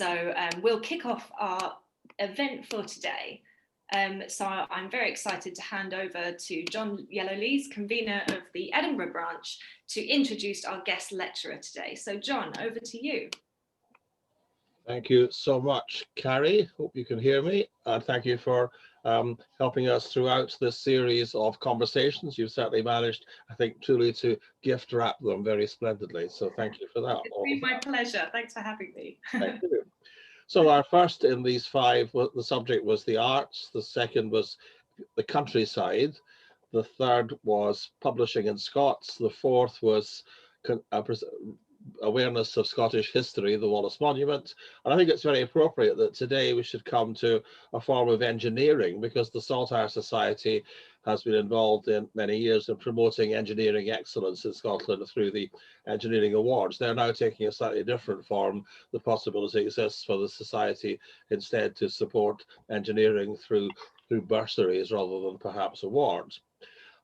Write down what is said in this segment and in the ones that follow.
So we'll kick off our event for today. So I'm very excited to hand over to John Yellowlees, convener of the Edinburgh branch, to introduce our guest lecturer today. So John, over to you. Thank you so much, Carrie. Hope you can hear me. And thank you for helping us throughout this series of conversations. You've certainly managed, I think, truly to gift wrap them very splendidly. So thank you for that. It's been my pleasure. Thanks for having me. Thank you. So our first in these five, the subject was the arts. The second was the countryside. The third was publishing in Scots. The fourth was awareness of Scottish history, the Wallace Monument. And I think it's very appropriate that today we should come to a form of engineering, because the Saltire Society has been involved in many years in promoting engineering excellence in Scotland through the Engineering Awards. They're now taking a slightly different form. The possibility exists for the Society instead to support engineering through bursaries rather than perhaps awards.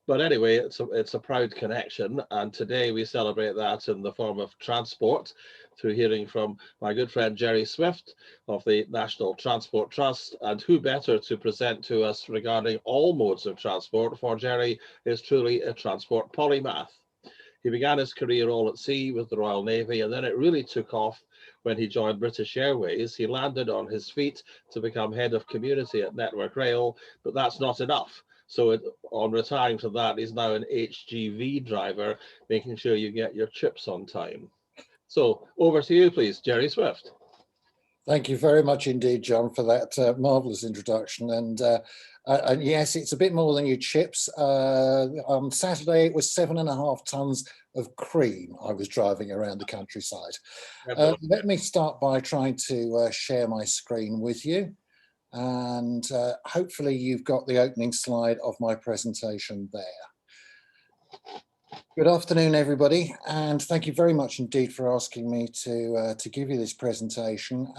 But anyway, it's a proud connection, and today we celebrate that in the form of transport through hearing from my good friend Jerry Swift of the National Transport Trust. And who better to present to us regarding all modes of transport, for Jerry is truly a transport polymath. He began his career all at sea with the Royal Navy, and then it really took off when he joined British Airways. He landed on his feet to become head of community at Network Rail, but that's not enough. So on retiring from that, he's now an HGV driver, making sure you get your chips on time. So over to you, please, Jerry Swift. Thank you very much indeed, John, for that marvellous introduction. And yes, it's a bit more than your chips. On Saturday, it was 7.5 tons of cream I was driving around the countryside. Let me start by trying to share my screen with you. And hopefully you've got the opening slide of my presentation there. Good afternoon, everybody, and thank you very much indeed for asking me to give you this presentation.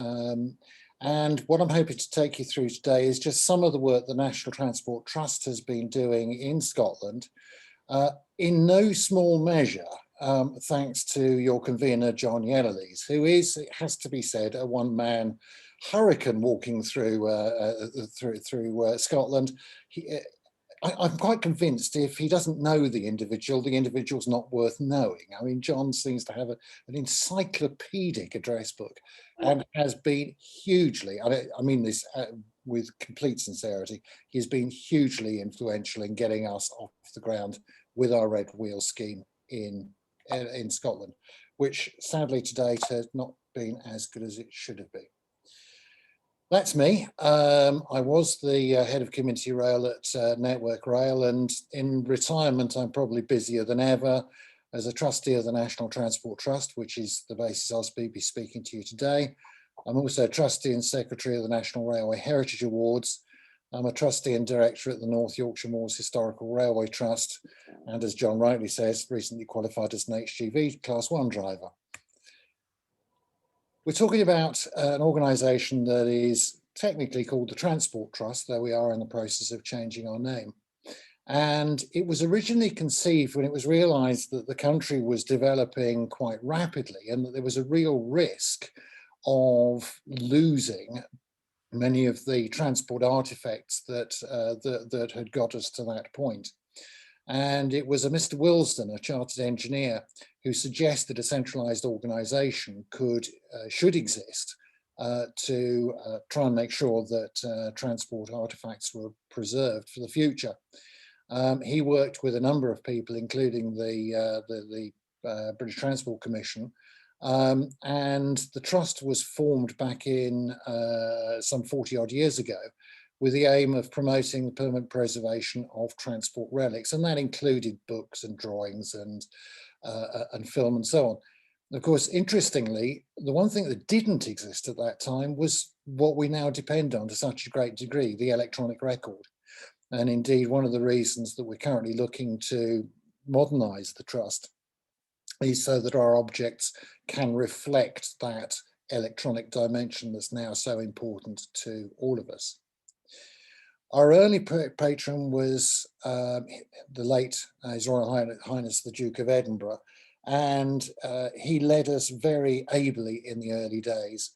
And what I'm hoping to take you through today is just some of the work the National Transport Trust has been doing in Scotland, in no small measure, thanks to your convener, John Yellowlees, who is, it has to be said, a one-man hurricane walking through Scotland. I'm quite convinced if he doesn't know the individual's not worth knowing. I mean, John seems to have an encyclopedic address book and has been hugely, I mean this with complete sincerity, he's been hugely influential in getting us off the ground with our Red Wheel scheme in Scotland, which sadly to date has not been as good as it should have been. That's me. I was the head of community rail at Network Rail, and in retirement I'm probably busier than ever as a trustee of the National Transport Trust, which is the basis I'll be speaking to you today. I'm also a trustee and secretary of the National Railway Heritage Awards. I'm a trustee and director at the North Yorkshire Moors Historical Railway Trust, and as John rightly says, recently qualified as an HGV Class 1 driver. We're talking about an organisation that is technically called the Transport Trust, though we are in the process of changing our name. And it was originally conceived when it was realised that the country was developing quite rapidly and that there was a real risk of losing many of the transport artefacts that had got us to that point. And it was a Mr. Wilsden, a chartered engineer, who suggested a centralised organisation should exist to try and make sure that transport artefacts were preserved for the future. He worked with a number of people, including the British Transport Commission, and the trust was formed back in some 40 odd years ago, with the aim of promoting the permanent preservation of transport relics, and that included books and drawings and film and so on. And of course, interestingly, the one thing that didn't exist at that time was what we now depend on to such a great degree, the electronic record. And indeed, one of the reasons that we're currently looking to modernise the trust is so that our objects can reflect that electronic dimension that's now so important to all of us. Our early patron was the late His Royal Highness the Duke of Edinburgh, and he led us very ably in the early days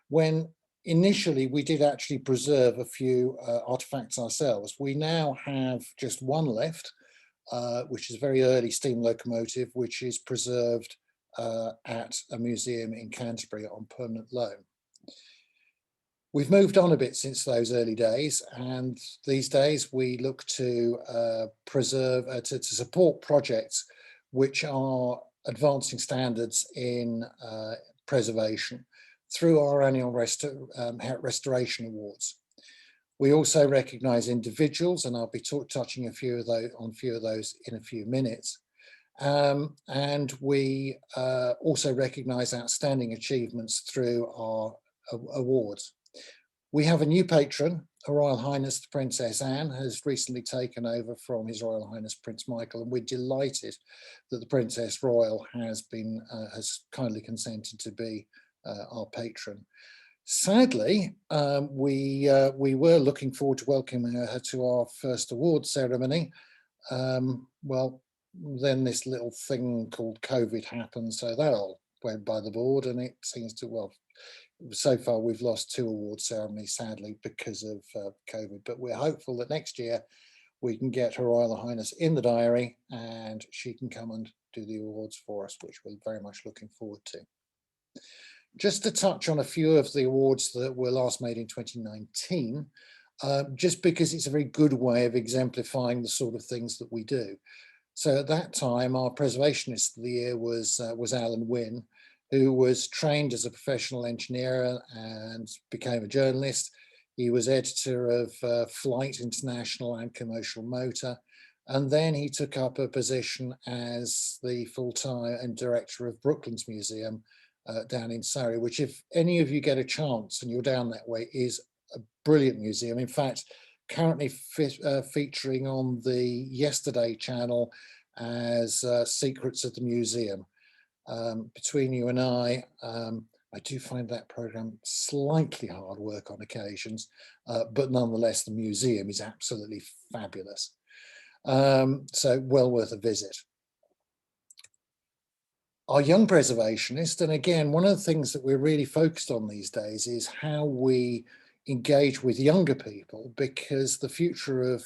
when initially we did actually preserve a few artifacts ourselves. We now have just one left, which is a very early steam locomotive, which is preserved at a museum in Canterbury on permanent loan. We've moved on a bit since those early days, and these days we look to preserve, to support projects which are advancing standards in preservation through our annual restoration awards. We also recognise individuals, and I'll be touching on a few of those in a few minutes. And we also recognise outstanding achievements through our awards. We have a new patron. Her Royal Highness the Princess Anne has recently taken over from His Royal Highness Prince Michael, and we're delighted that the Princess Royal has kindly consented to be our patron. Sadly, we were looking forward to welcoming her to our first award ceremony. Well, then this little thing called COVID happened, so that all went by the board, and it seems to, well, so far we've lost 2 award ceremonies, sadly, because of COVID, but we're hopeful that next year we can get Her Royal Highness in the diary and she can come and do the awards for us, which we're very much looking forward to. Just to touch on a few of the awards that were last made in 2019, just because it's a very good way of exemplifying the sort of things that we do. So at that time, our Preservationist of the Year was Alan Nguyen, who was trained as a professional engineer and became a journalist. He was editor of Flight International and Commercial Motor, and then he took up a position as the full-time and director of Brooklands Museum down in Surrey, which, if any of you get a chance and you're down that way, is a brilliant museum. In fact, currently featuring on the Yesterday channel as Secrets of the Museum. Between you and I do find that programme slightly hard work on occasions, but nonetheless the museum is absolutely fabulous. So well worth a visit. Our young preservationist, and again, one of the things that we're really focused on these days is how we engage with younger people, because the future of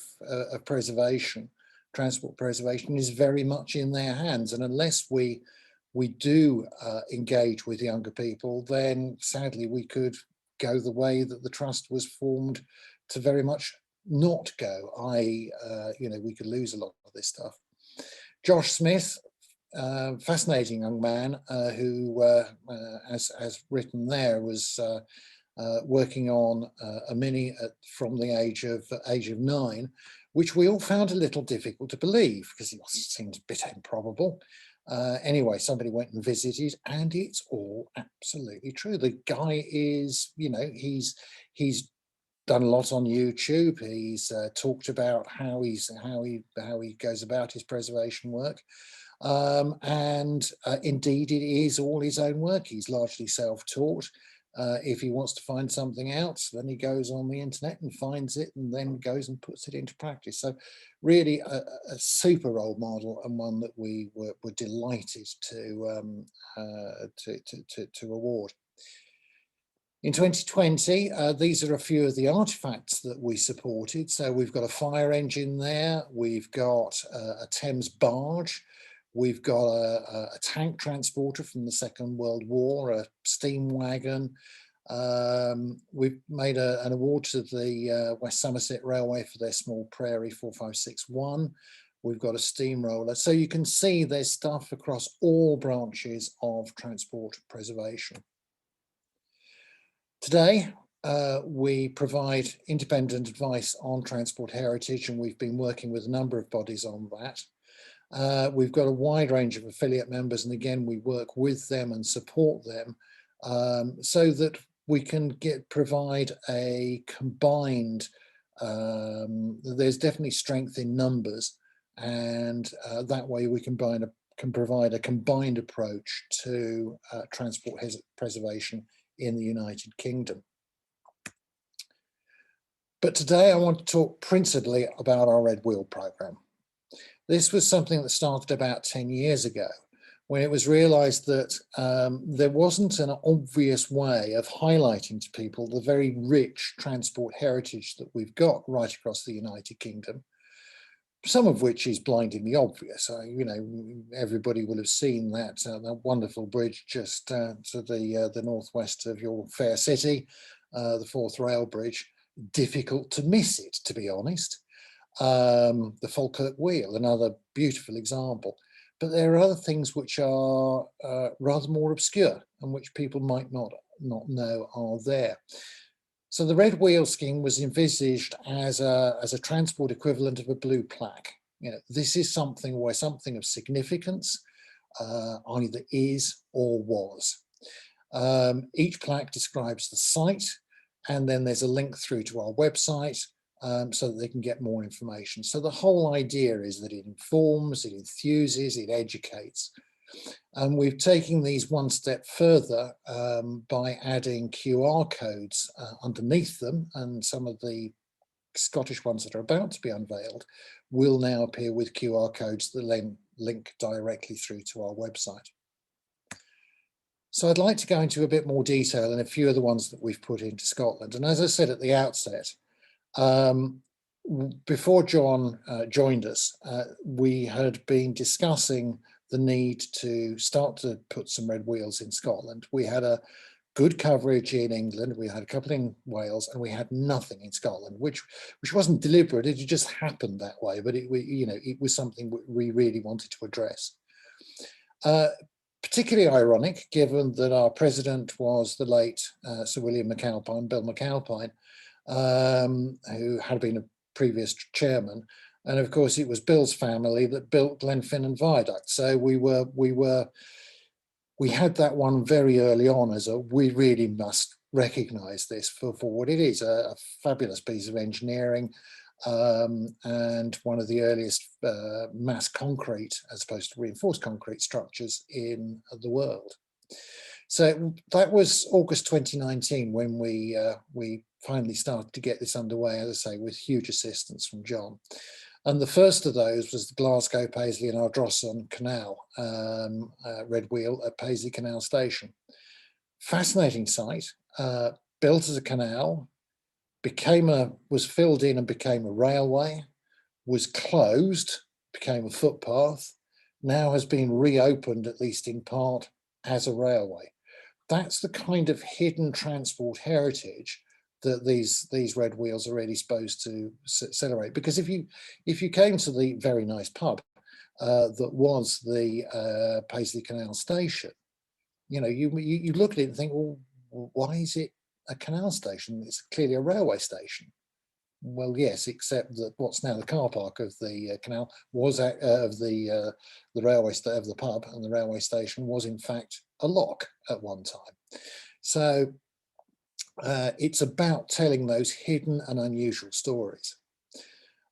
preservation, transport preservation, is very much in their hands. And unless we do engage with younger people, then sadly we could go the way that the trust was formed to very much not go, i.e., we could lose a lot of this stuff. Josh Smith, fascinating young man who, as written there, was working on a Mini from the age of 9, which we all found a little difficult to believe because it seemed a bit improbable. Anyway, somebody went and visited, and it's all absolutely true. The guy is, he's done a lot on YouTube. He's talked about how he goes about his preservation work. And indeed, it is all his own work. He's largely self-taught. If he wants to find something out, then he goes on the internet and finds it, and then goes and puts it into practice. So really a super role model, and one that we were delighted to award. In 2020, these are a few of the artifacts that we supported. So we've got a fire engine there, we've got a Thames barge, we've got a tank transporter from the Second World War, a steam wagon. We've made an award to the West Somerset Railway for their small Prairie 4561. We've got a steamroller. So you can see there's stuff across all branches of transport preservation. Today, we provide independent advice on transport heritage, and we've been working with a number of bodies on that. We've got a wide range of affiliate members, and again, we work with them and support them so that we can provide a combined, there's definitely strength in numbers, and that way we can provide a combined approach to transport preservation in the United Kingdom. But today I want to talk principally about our Red Wheel programme. This was something that started about 10 years ago, when it was realised that there wasn't an obvious way of highlighting to people the very rich transport heritage that we've got right across the United Kingdom, some of which is blindingly obvious. You know, everybody will have seen that wonderful bridge just to the northwest of your fair city, the Fourth Rail Bridge. Difficult to miss it, to be honest. The Falkirk Wheel, another beautiful example. But there are other things which are rather more obscure and which people might not know are there. So the Red Wheel scheme was envisaged as a transport equivalent of a blue plaque. You know, this is something where something of significance either is or was. Each plaque describes the site, and then there's a link through to our website so that they can get more information. So the whole idea is that it informs, it enthuses, it educates. And we've taken these one step further by adding QR codes underneath them, and some of the Scottish ones that are about to be unveiled will now appear with QR codes that then link directly through to our website. So I'd like to go into a bit more detail in a few of the ones that we've put into Scotland. And as I said at the outset, before John joined us, we had been discussing the need to start to put some red wheels in Scotland. We had a good coverage in England, we had a couple in Wales, and we had nothing in Scotland, which wasn't deliberate. It just happened that way, but it was something we really wanted to address. Particularly ironic, given that our president was the late Sir William McAlpine, Bill McAlpine, who had been a previous chairman. And of course, it was Bill's family that built Glenfinnan Viaduct. So we had that one very early on as we really must recognise this for what it is, a fabulous piece of engineering, and one of the earliest mass concrete, as opposed to reinforced concrete structures in the world. So that was August 2019 when we finally started to get this underway, as I say, with huge assistance from John. And the first of those was the Glasgow, Paisley and Ardrossan Canal, red wheel at Paisley Canal Station. Fascinating site, built as a canal, was filled in and became a railway, was closed, became a footpath, now has been reopened, at least in part, as a railway. That's the kind of hidden transport heritage that these red wheels are really supposed to celebrate. Because if you came to the very nice pub that was the Paisley Canal Station, you know, you look at it and think, well, why is it a canal station? It's clearly a railway station. Well, yes, except that what's now the car park of the canal was of the railway of the pub, and the railway station was in fact a lock at one time. So it's about telling those hidden and unusual stories.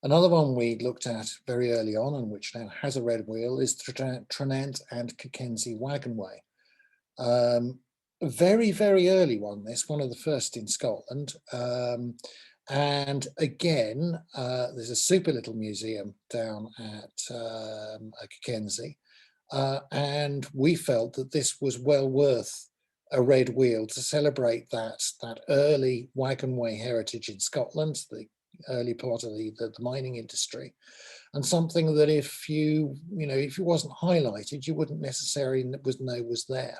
Another one we looked at very early on, and which now has a red wheel, is Tranent and Kirkensey Wagonway. Very, very early one, one of the first in Scotland. And again, there's a super little museum down at Kirkensey. And we felt that this was well worth a red wheel to celebrate that early wagonway heritage in Scotland, the early part of the mining industry, and something that if it wasn't highlighted, you wouldn't necessarily know was there.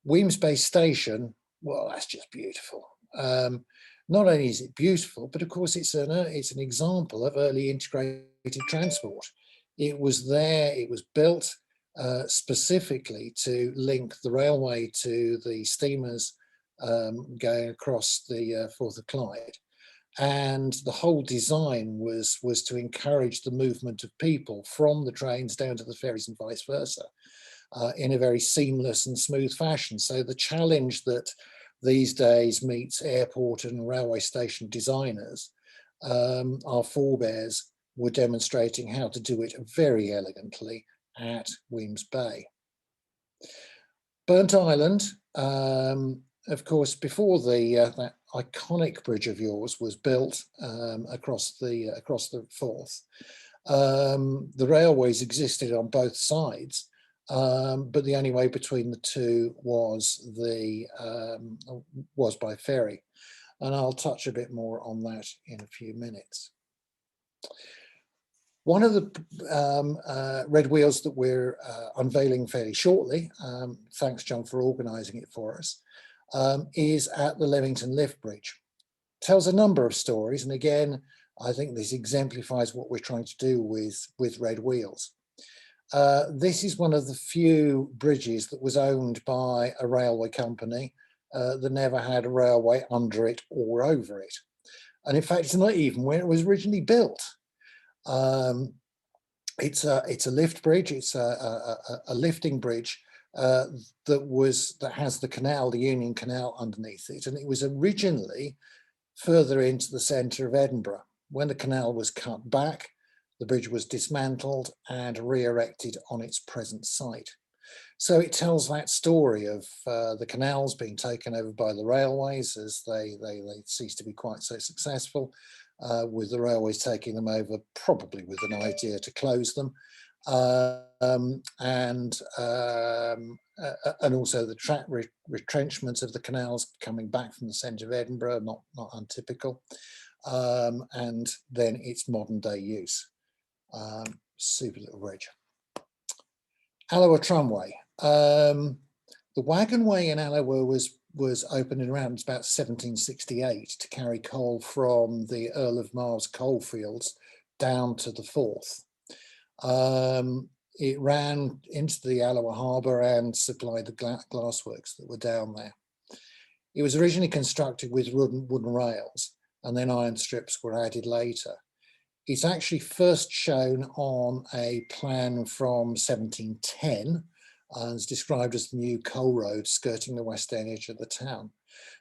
Wemyss Bay Station, well, that's just beautiful. Not only is it beautiful, but of course it's an example of early integrated transport. It was there, it was built specifically to link the railway to the steamers going across the Forth of Clyde. And the whole design was to encourage the movement of people from the trains down to the ferries and vice versa in a very seamless and smooth fashion. So the challenge that these days meets airport and railway station designers, our forebears were demonstrating how to do it very elegantly at Wemyss Bay. Burnt Island, of course, before that iconic bridge of yours was built across the Forth, the railways existed on both sides, but the only way between the two was by ferry. And I'll touch a bit more on that in a few minutes. One of the red wheels that we're unveiling fairly shortly, thanks John for organising it for us, is at the Levington lift bridge. Tells a number of stories, and again, I think this exemplifies what we're trying to do with red wheels. This is one of the few bridges that was owned by a railway company that never had a railway under it or over it. And in fact, it's not even where it was originally built. It's a lift bridge. It's a lifting bridge that has the canal, the Union Canal, underneath it, and it was originally further into the centre of Edinburgh. When the canal was cut back, the bridge was dismantled and re-erected on its present site. So it tells that story of the canals being taken over by the railways as they cease to be quite so successful, with the railways taking them over probably with an idea to close them, and also the retrenchment of the canals coming back from the centre of Edinburgh, not untypical, and then its modern day use. Super little bridge. Alloa Tramway. The wagonway in Alloa was opened in around about 1768 to carry coal from the Earl of Mar's coalfields down to the Forth. It ran into the Alloa harbour and supplied the glassworks that were down there. It was originally constructed with wooden rails, and then iron strips were added later. It's actually first shown on a plan from 1710 and is described as the new coal road skirting the west edge of the town.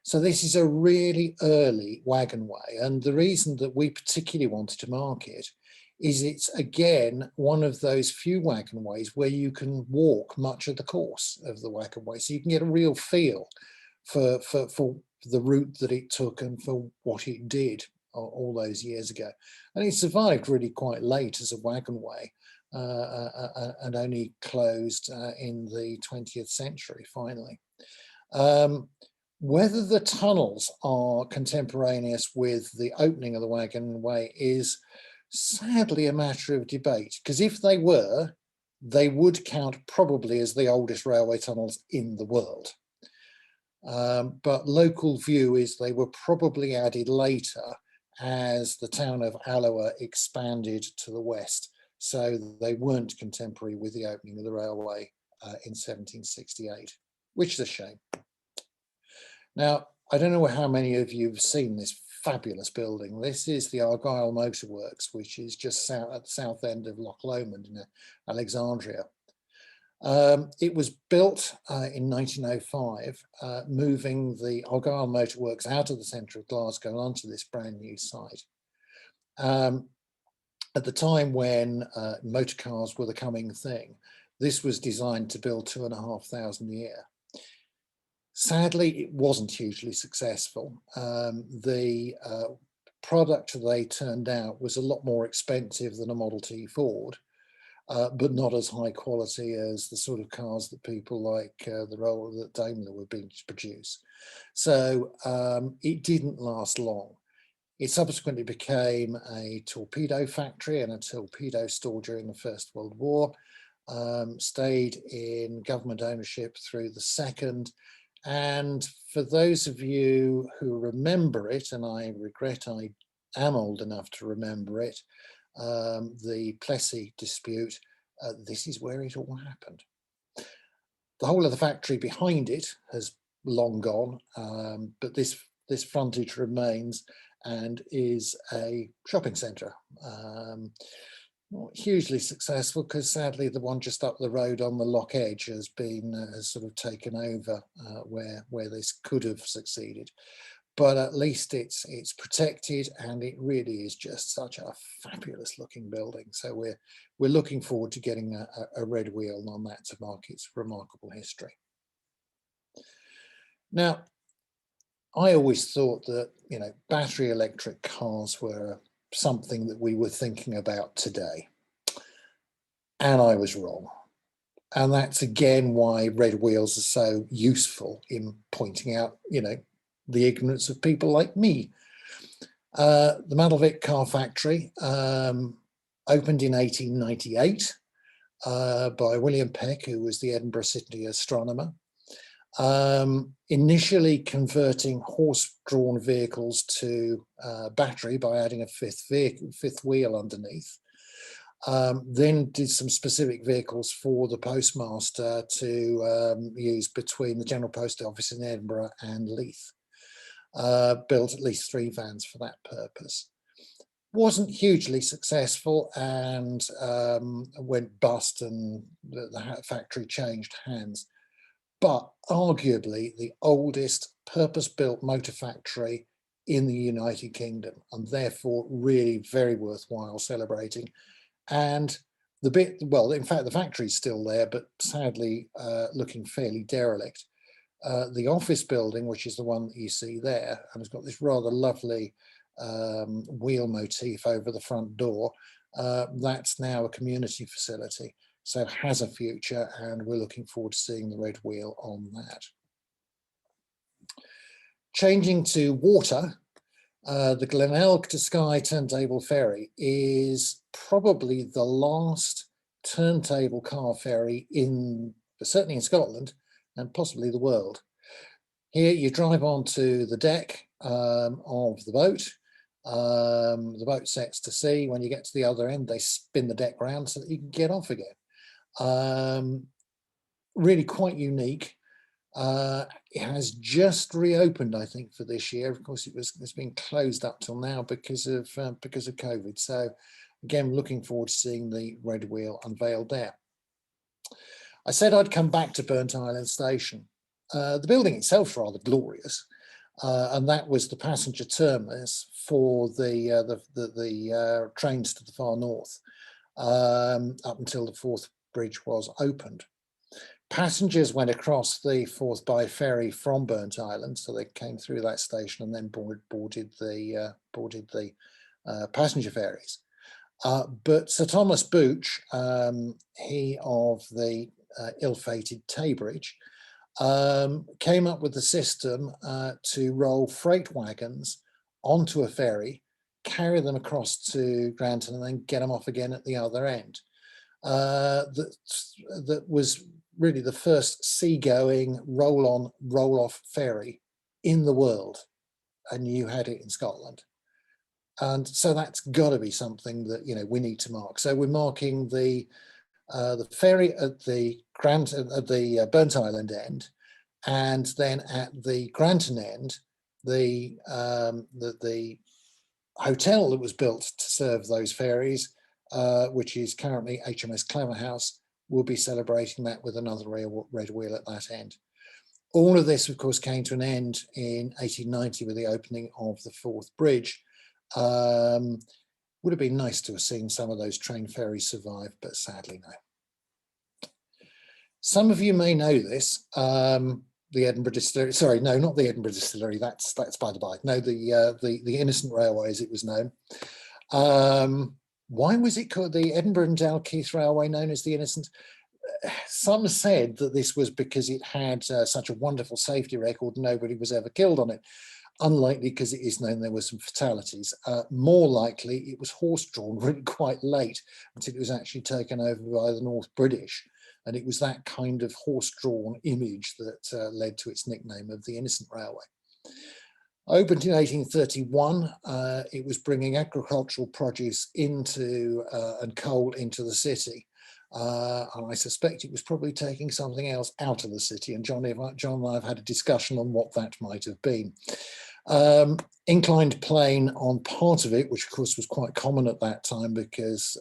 So this is a really early wagonway, and the reason that we particularly wanted to mark it is it's again one of those few wagonways where you can walk much of the course of the wagonway, so you can get a real feel for the route that it took and for what it did all those years ago. And it survived really quite late as a wagonway, and only closed in the 20th century finally. Whether the tunnels are contemporaneous with the opening of the wagonway is sadly a matter of debate, because if they were, they would count probably as the oldest railway tunnels in the world. But local view is they were probably added later as the town of Alloa expanded to the west. So they weren't contemporary with the opening of the railway in 1768, which is a shame. Now, I don't know how many of you have seen this fabulous building. This is the Argyle Motorworks, which is just at the south end of Loch Lomond in Alexandria. It was built in 1905, moving the Argyle Motorworks out of the centre of Glasgow onto this brand new site. At the time when motor cars were the coming thing, this was designed to build 2,500 a year. Sadly, it wasn't hugely successful. The product they turned out was a lot more expensive than a Model T Ford, but not as high quality as the sort of cars that people like that Daimler were being to produce. So it didn't last long. It subsequently became a torpedo factory and a torpedo store during the First World War, stayed in government ownership through the Second. And for those of you who remember it, and I regret I am old enough to remember it, the Plessy Dispute, this is where it all happened. The whole of the factory behind it has long gone, but this frontage remains and is a shopping centre. Not hugely successful because sadly the one just up the road on the Loch Edge has sort of taken over where this could have succeeded. But at least it's protected, and it really is just such a fabulous looking building. So we're looking forward to getting a red wheel on that to mark its remarkable history. Now, I always thought that, you know, battery electric cars were something that we were thinking about today, and I was wrong. And that's again why red wheels are so useful in pointing out, you know, the ignorance of people like me. The Madalvick car factory opened in 1898 by William Peck, who was the Edinburgh City astronomer, initially converting horse-drawn vehicles to battery by adding a fifth wheel underneath. Then did some specific vehicles for the postmaster to use between the General Post Office in Edinburgh and Leith. Built at least 3 vans for that purpose. Wasn't hugely successful and went bust, and the factory changed hands. But arguably the oldest purpose-built motor factory in the United Kingdom, and therefore really very worthwhile celebrating. And the bit, well, in fact, the factory's still there, but sadly looking fairly derelict. The office building, which is the one that you see there, and it's got this rather lovely wheel motif over the front door, that's now a community facility, so has a future, and we're looking forward to seeing the red wheel on that. Changing to water, the Glenelg to Skye Turntable ferry is probably the last turntable car ferry certainly in Scotland and possibly the world. Here you drive onto the deck of the boat sets to sea. When you get to the other end, they spin the deck round so that you can get off again. Really quite unique. It has just reopened, I think, for this year. Of course, it's been closed up till now because of COVID. So again, looking forward to seeing the red wheel unveiled there. I said I'd come back to Burnt Island Station. The building itself is rather glorious, and that was the passenger terminus for the trains to the far north, up until the Forth Bridge was opened. Passengers went across the Forth by ferry from Burnt Island, so they came through that station and then boarded the passenger ferries. But Sir Thomas Booch, he of the ill-fated Taybridge, came up with the system to roll freight wagons onto a ferry, carry them across to Granton, and then get them off again at the other end. That was really the first seagoing roll-on, roll-off ferry in the world, and you had it in Scotland. And so that's got to be something that, you know, we need to mark. So we're marking the ferry at the Burnt Island end, and then at the Granton end, the hotel that was built to serve those ferries, which is currently HMS Cleverhouse, will be celebrating that with another red wheel at that end. All of this, of course, came to an end in 1890 with the opening of the Forth Bridge. Would have been nice to have seen some of those train ferries survive, but sadly no. Some of you may know this. The Edinburgh Distillery, sorry, no, not the Edinburgh Distillery, that's by the by. No, the Innocent Railway, as it was known. Why was it called the Edinburgh and Dalkeith Railway, known as the Innocent? Some said that this was because it had such a wonderful safety record, nobody was ever killed on it. Unlikely, because it is known there were some fatalities. More likely, it was horse-drawn really quite late until it was actually taken over by the North British. And it was that kind of horse-drawn image that led to its nickname of the Innocent Railway. Opened in 1831, it was bringing agricultural produce into and coal into the city. And I suspect it was probably taking something else out of the city. And John and I have had a discussion on what that might have been. Inclined plane on part of it, which of course was quite common at that time because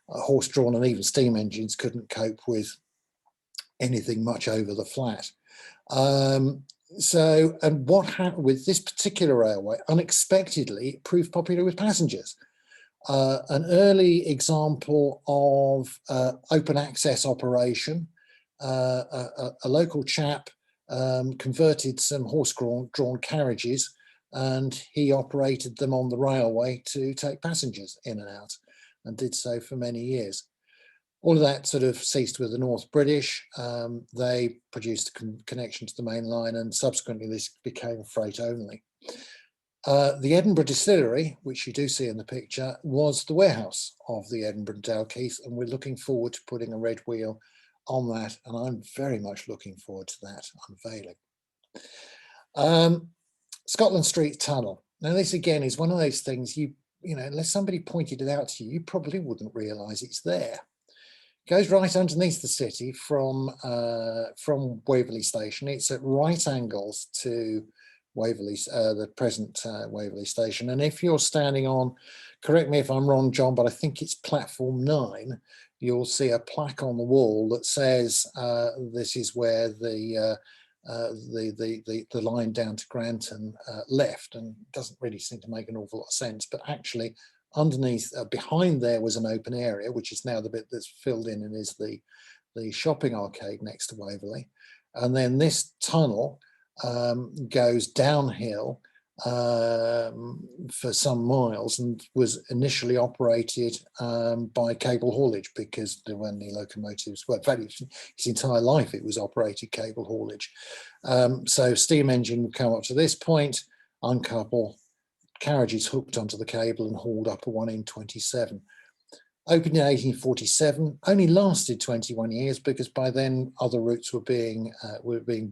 horse-drawn and even steam engines couldn't cope with anything much over the flat. So, and what happened with this particular railway, unexpectedly, it proved popular with passengers. An early example of open access operation, a local chap converted some horse-drawn carriages, and he operated them on the railway to take passengers in and out, and did so for many years. All of that sort of ceased with the North British. They produced a connection to the main line, and subsequently this became freight only. The Edinburgh Distillery, which you do see in the picture, was the warehouse of the Edinburgh Dalkeith, and we're looking forward to putting a red wheel on that, and I'm very much looking forward to that unveiling. Scotland Street Tunnel. Now this again is one of those things you know, unless somebody pointed it out to you, you probably wouldn't realise it's there. Goes right underneath the city from Waverley Station. It's at right angles to Waverley, the present Waverley Station. And if you're standing on, correct me if I'm wrong, John, but I think it's platform 9, you'll see a plaque on the wall that says this is where the line down to Granton left, and it doesn't really seem to make an awful lot of sense, but actually underneath, behind there was an open area, which is now the bit that's filled in and is the shopping arcade next to Waverley. And then this tunnel goes downhill for some miles and was initially operated by cable haulage, because there weren't any locomotives. Well, in fact, its entire life it was operated cable haulage. So steam engine would come up to this point, uncouple, carriages hooked onto the cable and hauled up a 1N27. Opened in 1847, only lasted 21 years because by then other routes were being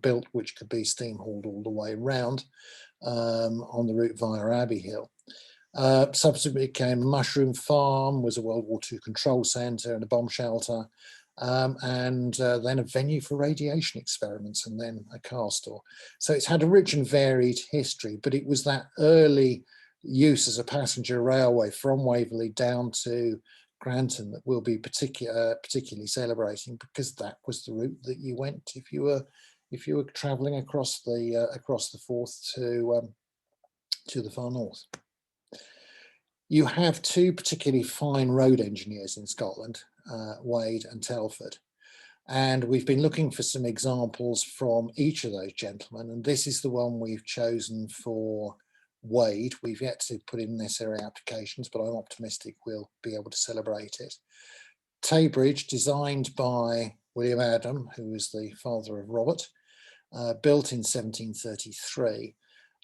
built, which could be steam hauled all the way round on the route via Abbey Hill. Subsequently became a mushroom farm, was a World War II control centre and a bomb shelter, and then a venue for radiation experiments, and then a car store. So it's had a rich and varied history, but it was that early use as a passenger railway from Waverley down to Granton that we'll be particularly celebrating, because that was the route that you went if you were travelling across the Forth to the far north. You have two particularly fine road engineers in Scotland, Wade and Telford, and we've been looking for some examples from each of those gentlemen, and this is the one we've chosen for Wade. We've yet to put in necessary applications, but I'm optimistic we'll be able to celebrate it. Taybridge, designed by William Adam, who was the father of Robert, built in 1733,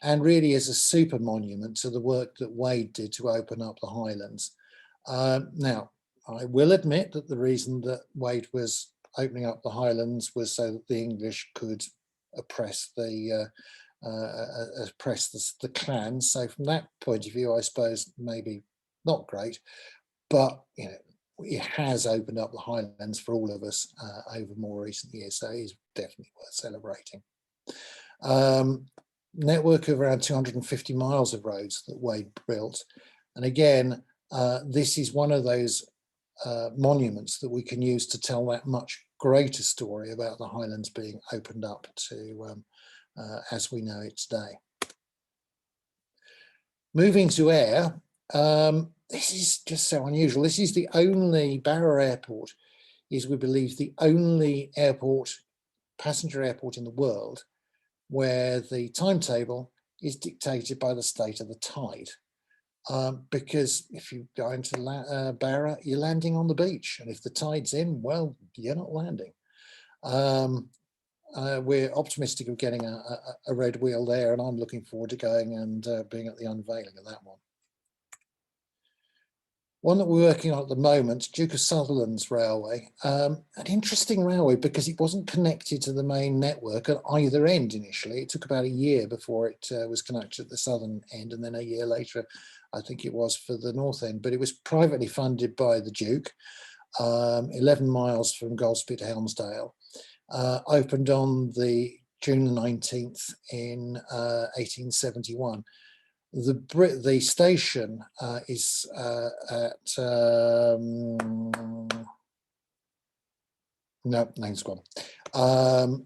and really is a super monument to the work that Wade did to open up the Highlands. Now, I will admit that the reason that Wade was opening up the Highlands was so that the English could oppress the clans. So from that point of view, I suppose maybe not great, but you know, it has opened up the Highlands for all of us over more recent years, so it is definitely worth celebrating. Network of around 250 miles of roads that Wade built, and again, this is one of those monuments that we can use to tell that much greater story about the Highlands being opened up to as we know it today. Moving to air, this is just so unusual. This is the only, Barrow Airport is, we believe, the only airport, passenger airport in the world where the timetable is dictated by the state of the tide. Because if you go into Barrow, you're landing on the beach, and if the tide's in, well, you're not landing. We're optimistic of getting a red wheel there, and I'm looking forward to going and being at the unveiling of that one. One that we're working on at the moment, Duke of Sutherland's railway, an interesting railway because it wasn't connected to the main network at either end initially. It took about a year before it was connected at the southern end, and then a year later, I think it was for the north end, but it was privately funded by the Duke, 11 miles from Golspie to Helmsdale. Opened on the June the 19th in 1871. The station is at no, name's gone.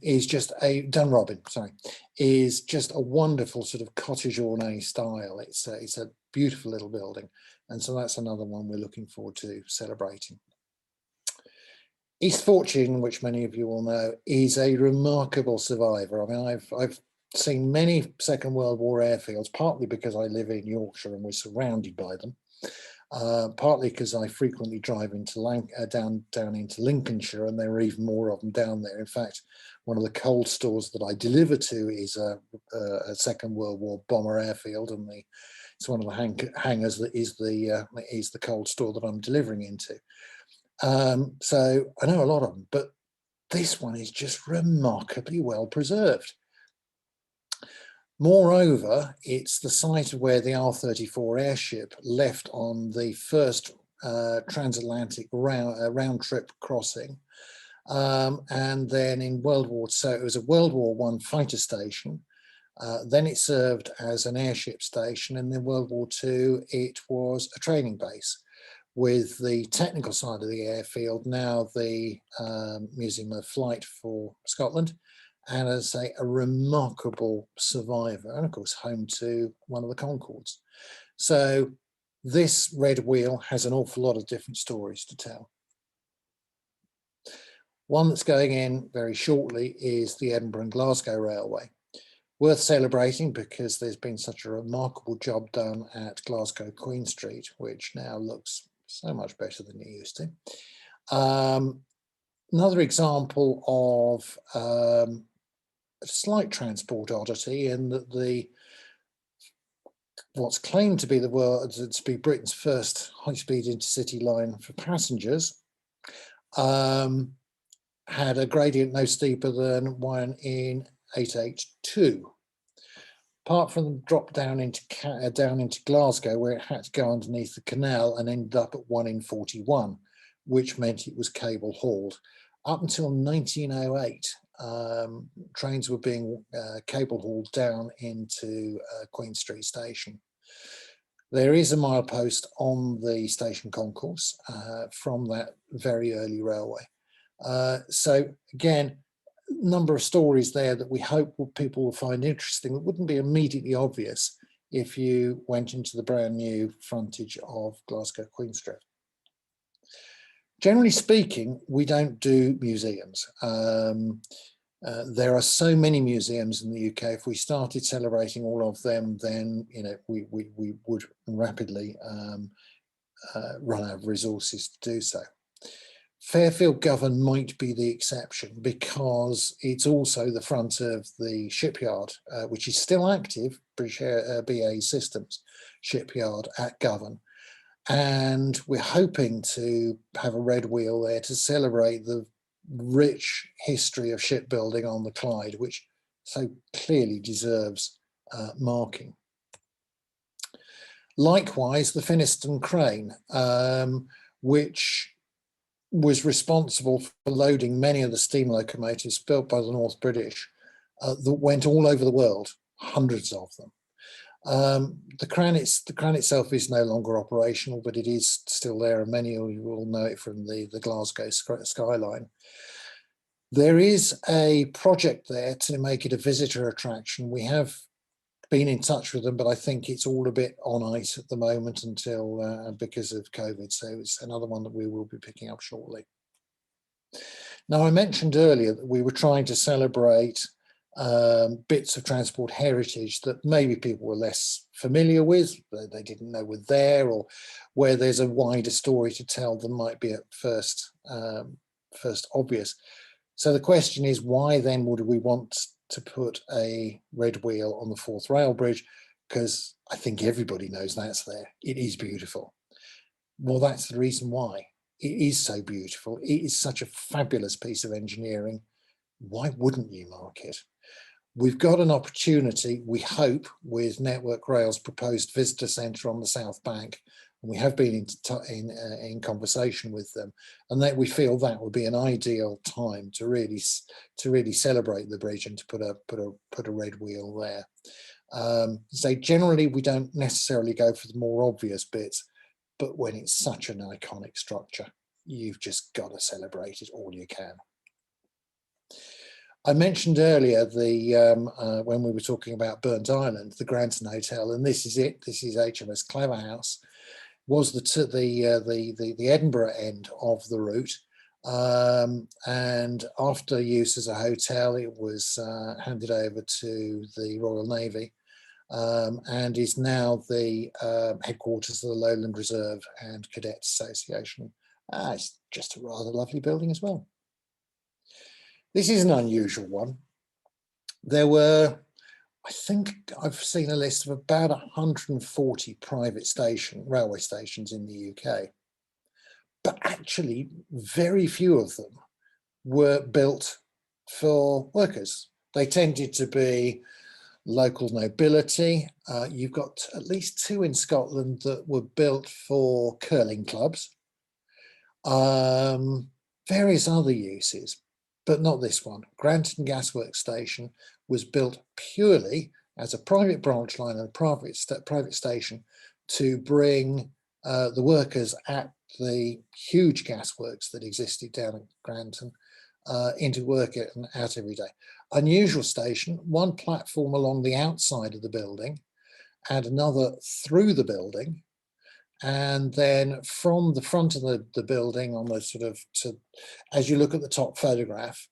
Is just a Dunrobin, sorry, is just a wonderful sort of cottage ornate style. It's a beautiful little building, and so that's another one we're looking forward to celebrating. East Fortune, which many of you will know, is a remarkable survivor. I mean, I've seen many Second World War airfields, partly because I live in Yorkshire and we're surrounded by them. partly because I frequently drive into down into Lincolnshire, and there are even more of them down there. In fact, one of the coal stores that I deliver to is a Second World War bomber airfield, and it's one of the hangars that is the cold store that I'm delivering into. So I know a lot of them, but this one is just remarkably well preserved. Moreover, it's the site of where the R-34 airship left on the first transatlantic round trip crossing. And then in World War, so it was a World War I fighter station. Then it served as an airship station, and in World War II, it was a training base, with the technical side of the airfield now the Museum of Flight for Scotland, and as I say, a remarkable survivor, and of course home to one of the Concords. So this red wheel has an awful lot of different stories to tell. One that's going in very shortly is the Edinburgh and Glasgow Railway. Worth celebrating because there's been such a remarkable job done at Glasgow Queen Street, which now looks so much better than it used to. Another example of a slight transport oddity in that what's claimed to be Britain's first high-speed intercity line for passengers had a gradient no steeper than one in 8H2. Apart from the drop down into Glasgow, where it had to go underneath the canal and ended up at 1 in 41, which meant it was cable hauled. Up until 1908, trains were being cable hauled down into Queen Street Station. There is a milepost on the station concourse from that very early railway. So again, number of stories there that we hope people will find interesting that wouldn't be immediately obvious if you went into the brand new frontage of Glasgow Queen Street. Generally speaking, we don't do museums. There are so many museums in the UK. If we started celebrating all of them, then we would rapidly run out of resources to do so. Fairfield Govan might be the exception because it's also the front of the shipyard, which is still active, British BAE Systems shipyard at Govan. And we're hoping to have a red wheel there to celebrate the rich history of shipbuilding on the Clyde, which so clearly deserves marking. Likewise, the Finniston crane, which was responsible for loading many of the steam locomotives built by the North British that went all over the world, hundreds of them. The crane itself is no longer operational, but it is still there, and many of you will know it from the Glasgow skyline. There is a project there to make it a visitor attraction. We have been in touch with them, but I think it's all a bit on ice at the moment until because of COVID. So it's another one that we will be picking up shortly. Now, I mentioned earlier that we were trying to celebrate bits of transport heritage that maybe people were less familiar with, they didn't know were there, or where there's a wider story to tell than might be at first obvious. So the question is, why then would we want to put a red wheel on the Forth Rail Bridge? Because I think everybody knows that's there. It is beautiful. Well, that's the reason why. It is so beautiful. It is such a fabulous piece of engineering. Why wouldn't you mark it? We've got an opportunity, we hope, with Network Rail's proposed visitor centre on the South Bank. And we have been in conversation with them, and that we feel that would be an ideal time to really celebrate the bridge and to put a red wheel there. So generally, we don't necessarily go for the more obvious bits, but when it's such an iconic structure, you've just got to celebrate it all you can. I mentioned earlier when we were talking about Burnt Island, the Granton Hotel, and this is it. This is HMS Cleverhouse. Was the Edinburgh end of the route, and after use as a hotel, it was handed over to the Royal Navy, and is now the headquarters of the Lowland Reserve and Cadet Association. It's just a rather lovely building as well. This is an unusual one. There were, I think I've seen a list of about 140 private railway stations in the UK, but actually very few of them were built for workers. They tended to be local nobility. You've got at least 2 in Scotland that were built for curling clubs, various other uses, but not this one. Granton Gasworks Station was built purely as a private branch line and a private station to bring the workers at the huge gasworks that existed down at Granton into work and out every day. Unusual station, 1 platform along the outside of the building and another through the building. And then from the front of the building on the sort of, as you look at the top photograph,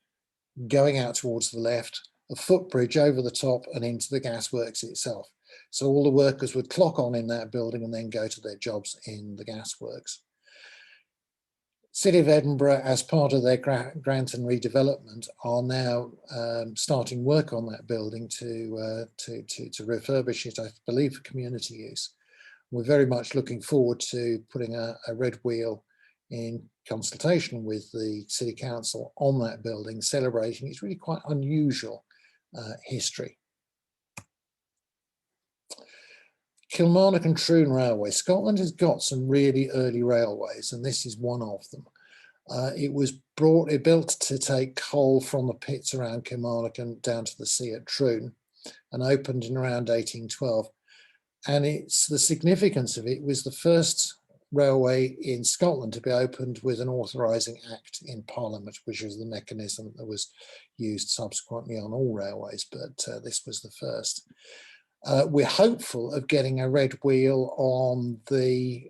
going out towards the left, a footbridge over the top and into the gasworks itself. So all the workers would clock on in that building and then go to their jobs in the gasworks. City of Edinburgh, as part of their Granton redevelopment, are now starting work on that building to refurbish it, I believe, for community use. We're very much looking forward to putting a red wheel in consultation with the City Council on that building, celebrating its really quite unusual history. Kilmarnock and Troon Railway. Scotland has got some really early railways, and this is one of them. It was built to take coal from the pits around Kilmarnock and down to the sea at Troon, and opened in around 1812. And it's the significance of it was the first railway in Scotland to be opened with an authorising act in Parliament, which was the mechanism that was used subsequently on all railways, but this was the first. We're hopeful of getting a red wheel on the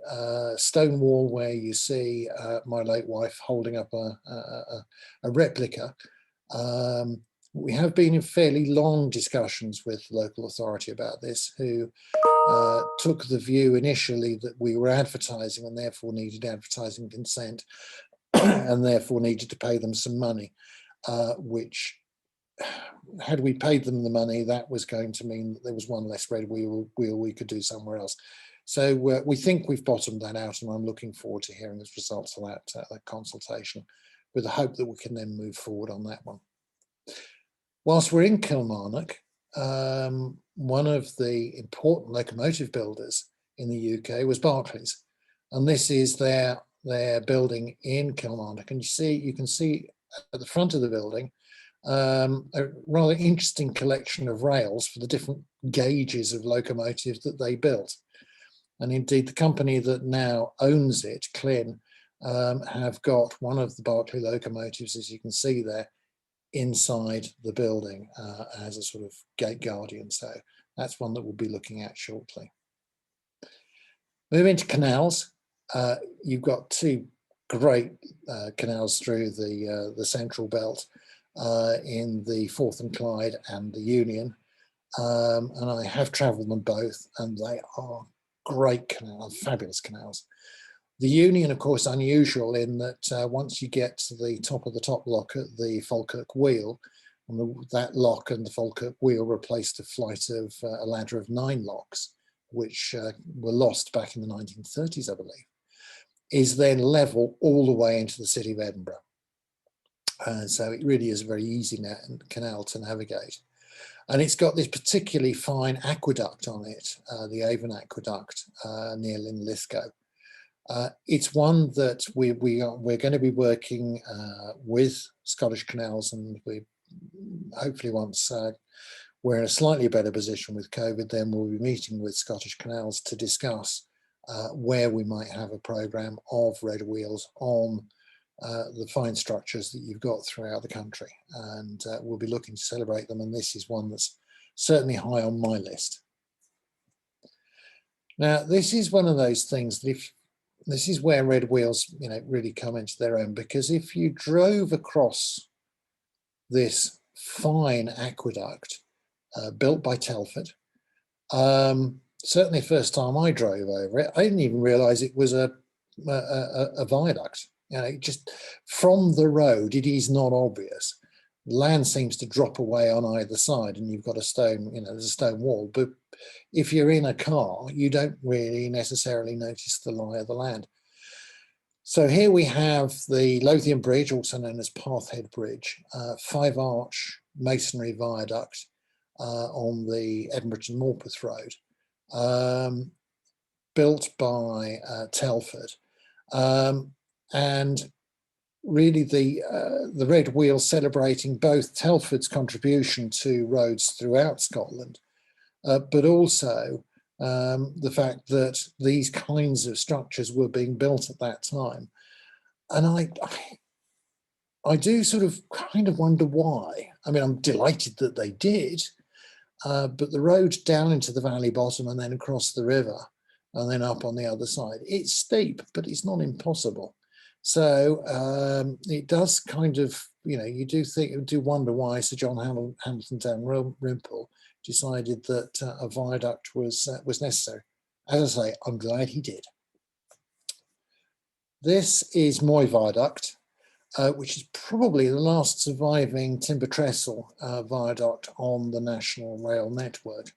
stone wall where you see my late wife holding up a replica. We have been in fairly long discussions with the local authority about this, who took the view initially that we were advertising and therefore needed advertising consent and therefore needed to pay them some money, which, had we paid them the money, that was going to mean that there was one less red wheel we could do somewhere else. So we think we've bottomed that out, and I'm looking forward to hearing the results of that consultation, with the hope that we can then move forward on that one. Whilst we're in Kilmarnock, one of the important locomotive builders in the UK was Barclays, and this is their building in Kilmarnock. And you can see at the front of the building a rather interesting collection of rails for the different gauges of locomotives that they built. And indeed, the company that now owns it, Glen, have got one of the Barclay locomotives, as you can see there, inside the building as a sort of gate guardian. So that's one that we'll be looking at shortly. Moving to canals, you've got 2 great canals through the central belt in the Forth and Clyde and the Union, and I have travelled them both, and they are great canals, fabulous canals. The Union, of course, unusual in that once you get to the top of the top lock at the Falkirk Wheel, and that lock and the Falkirk Wheel replaced a flight of a ladder of 9 locks, which were lost back in the 1930s, I believe, is then level all the way into the city of Edinburgh. So it really is a very easy canal to navigate. And it's got this particularly fine aqueduct on it, the Avon Aqueduct near Linlithgow. It's one that we're going to be working with Scottish Canals, and we hopefully once we're in a slightly better position with COVID, then we'll be meeting with Scottish Canals to discuss where we might have a programme of red wheels on the fine structures that you've got throughout the country, and we'll be looking to celebrate them, and this is one that's certainly high on my list. Now, this is one of those things that this is where red wheels, really come into their own, because if you drove across this fine aqueduct built by Telford, Certainly first time I drove over it, I didn't even realise it was a viaduct. You know, just from the road, it is not obvious. Land seems to drop away on either side, and you've got a stone, you know, there's a stone wall. But if you're in a car, you don't really necessarily notice the lie of the land. So here we have the Lothian Bridge, also known as Pathhead Bridge, 5-arch masonry viaduct on the Edinburgh to Morpeth Road, built by Telford. And really the Red Wheel celebrating both Telford's contribution to roads throughout Scotland, but also the fact that these kinds of structures were being built at that time. And I do sort of kind of wonder why. I mean, I'm delighted that they did, but the road down into the valley bottom and then across the river and then up on the other side, it's steep, but it's not impossible. So it does kind of, you know, you do wonder why Sir John Hamilton Dalrymple decided that a viaduct was necessary. As I say, I'm glad he did. This is Moy Viaduct, which is probably the last surviving timber trestle viaduct on the National Rail network.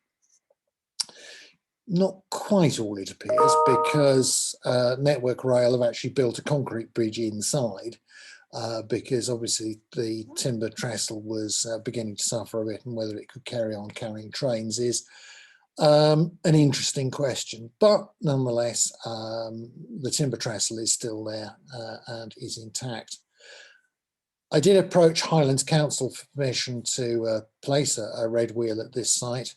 Not quite all it appears, because Network Rail have actually built a concrete bridge inside, because obviously the timber trestle was beginning to suffer a bit, and whether it could carry on carrying trains is an interesting question. But nonetheless, the timber trestle is still there and is intact. I did approach Highlands Council for permission to place a red wheel at this site.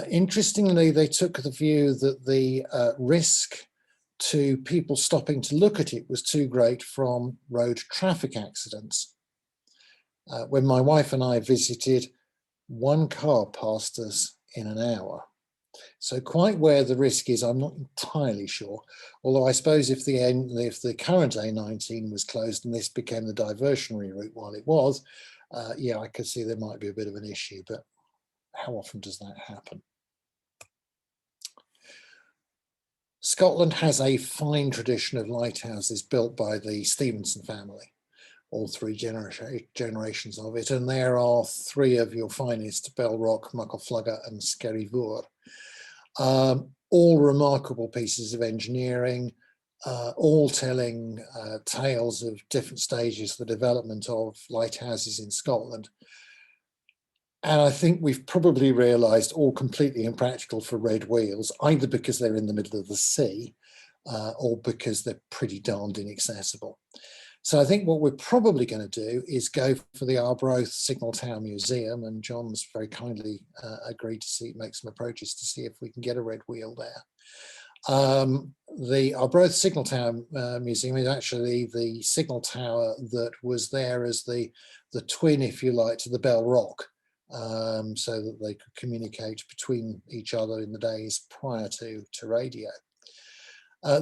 Interestingly, they took the view that the risk to people stopping to look at it was too great from road traffic accidents. When my wife and I visited, one car passed us in an hour. So quite where the risk is, I'm not entirely sure. Although I suppose if the current A19 was closed and this became the diversionary route while it was, yeah, I could see there might be a bit of an issue, but how often does that happen? Scotland has a fine tradition of lighthouses built by the Stevenson family, all three generations of it, and there are three of your finest: Belrock, Muckleflugga and Skerryvore. All remarkable pieces of engineering, all telling tales of different stages of the development of lighthouses in Scotland. And I think we've probably realised all completely impractical for red wheels, either because they're in the middle of the sea or because they're pretty darned inaccessible. So I think what we're probably going to do is go for the Arbroath Signal Tower Museum, and John's very kindly agreed to make some approaches to see if we can get a red wheel there. The Arbroath Signal Tower Museum is actually the signal tower that was there as the twin, if you like, to the Bell Rock, so that they could communicate between each other in the days prior to radio.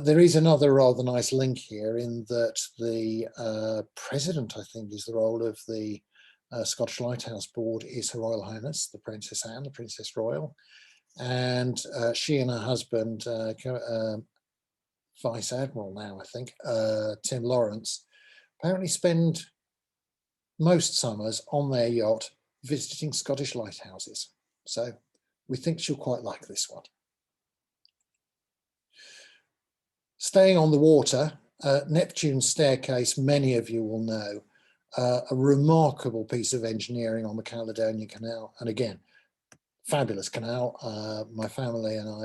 There is another rather nice link here in that the president, I think, is the role of the Scottish Lighthouse Board is Her Royal Highness, the Princess Anne, the Princess Royal, and she and her husband, Vice Admiral now, I think, Tim Lawrence, apparently spend most summers on their yacht visiting Scottish lighthouses. So we think she'll quite like this one. Staying on the water, Neptune Staircase, many of you will know, a remarkable piece of engineering on the Caledonian Canal. And again, fabulous canal. My family and I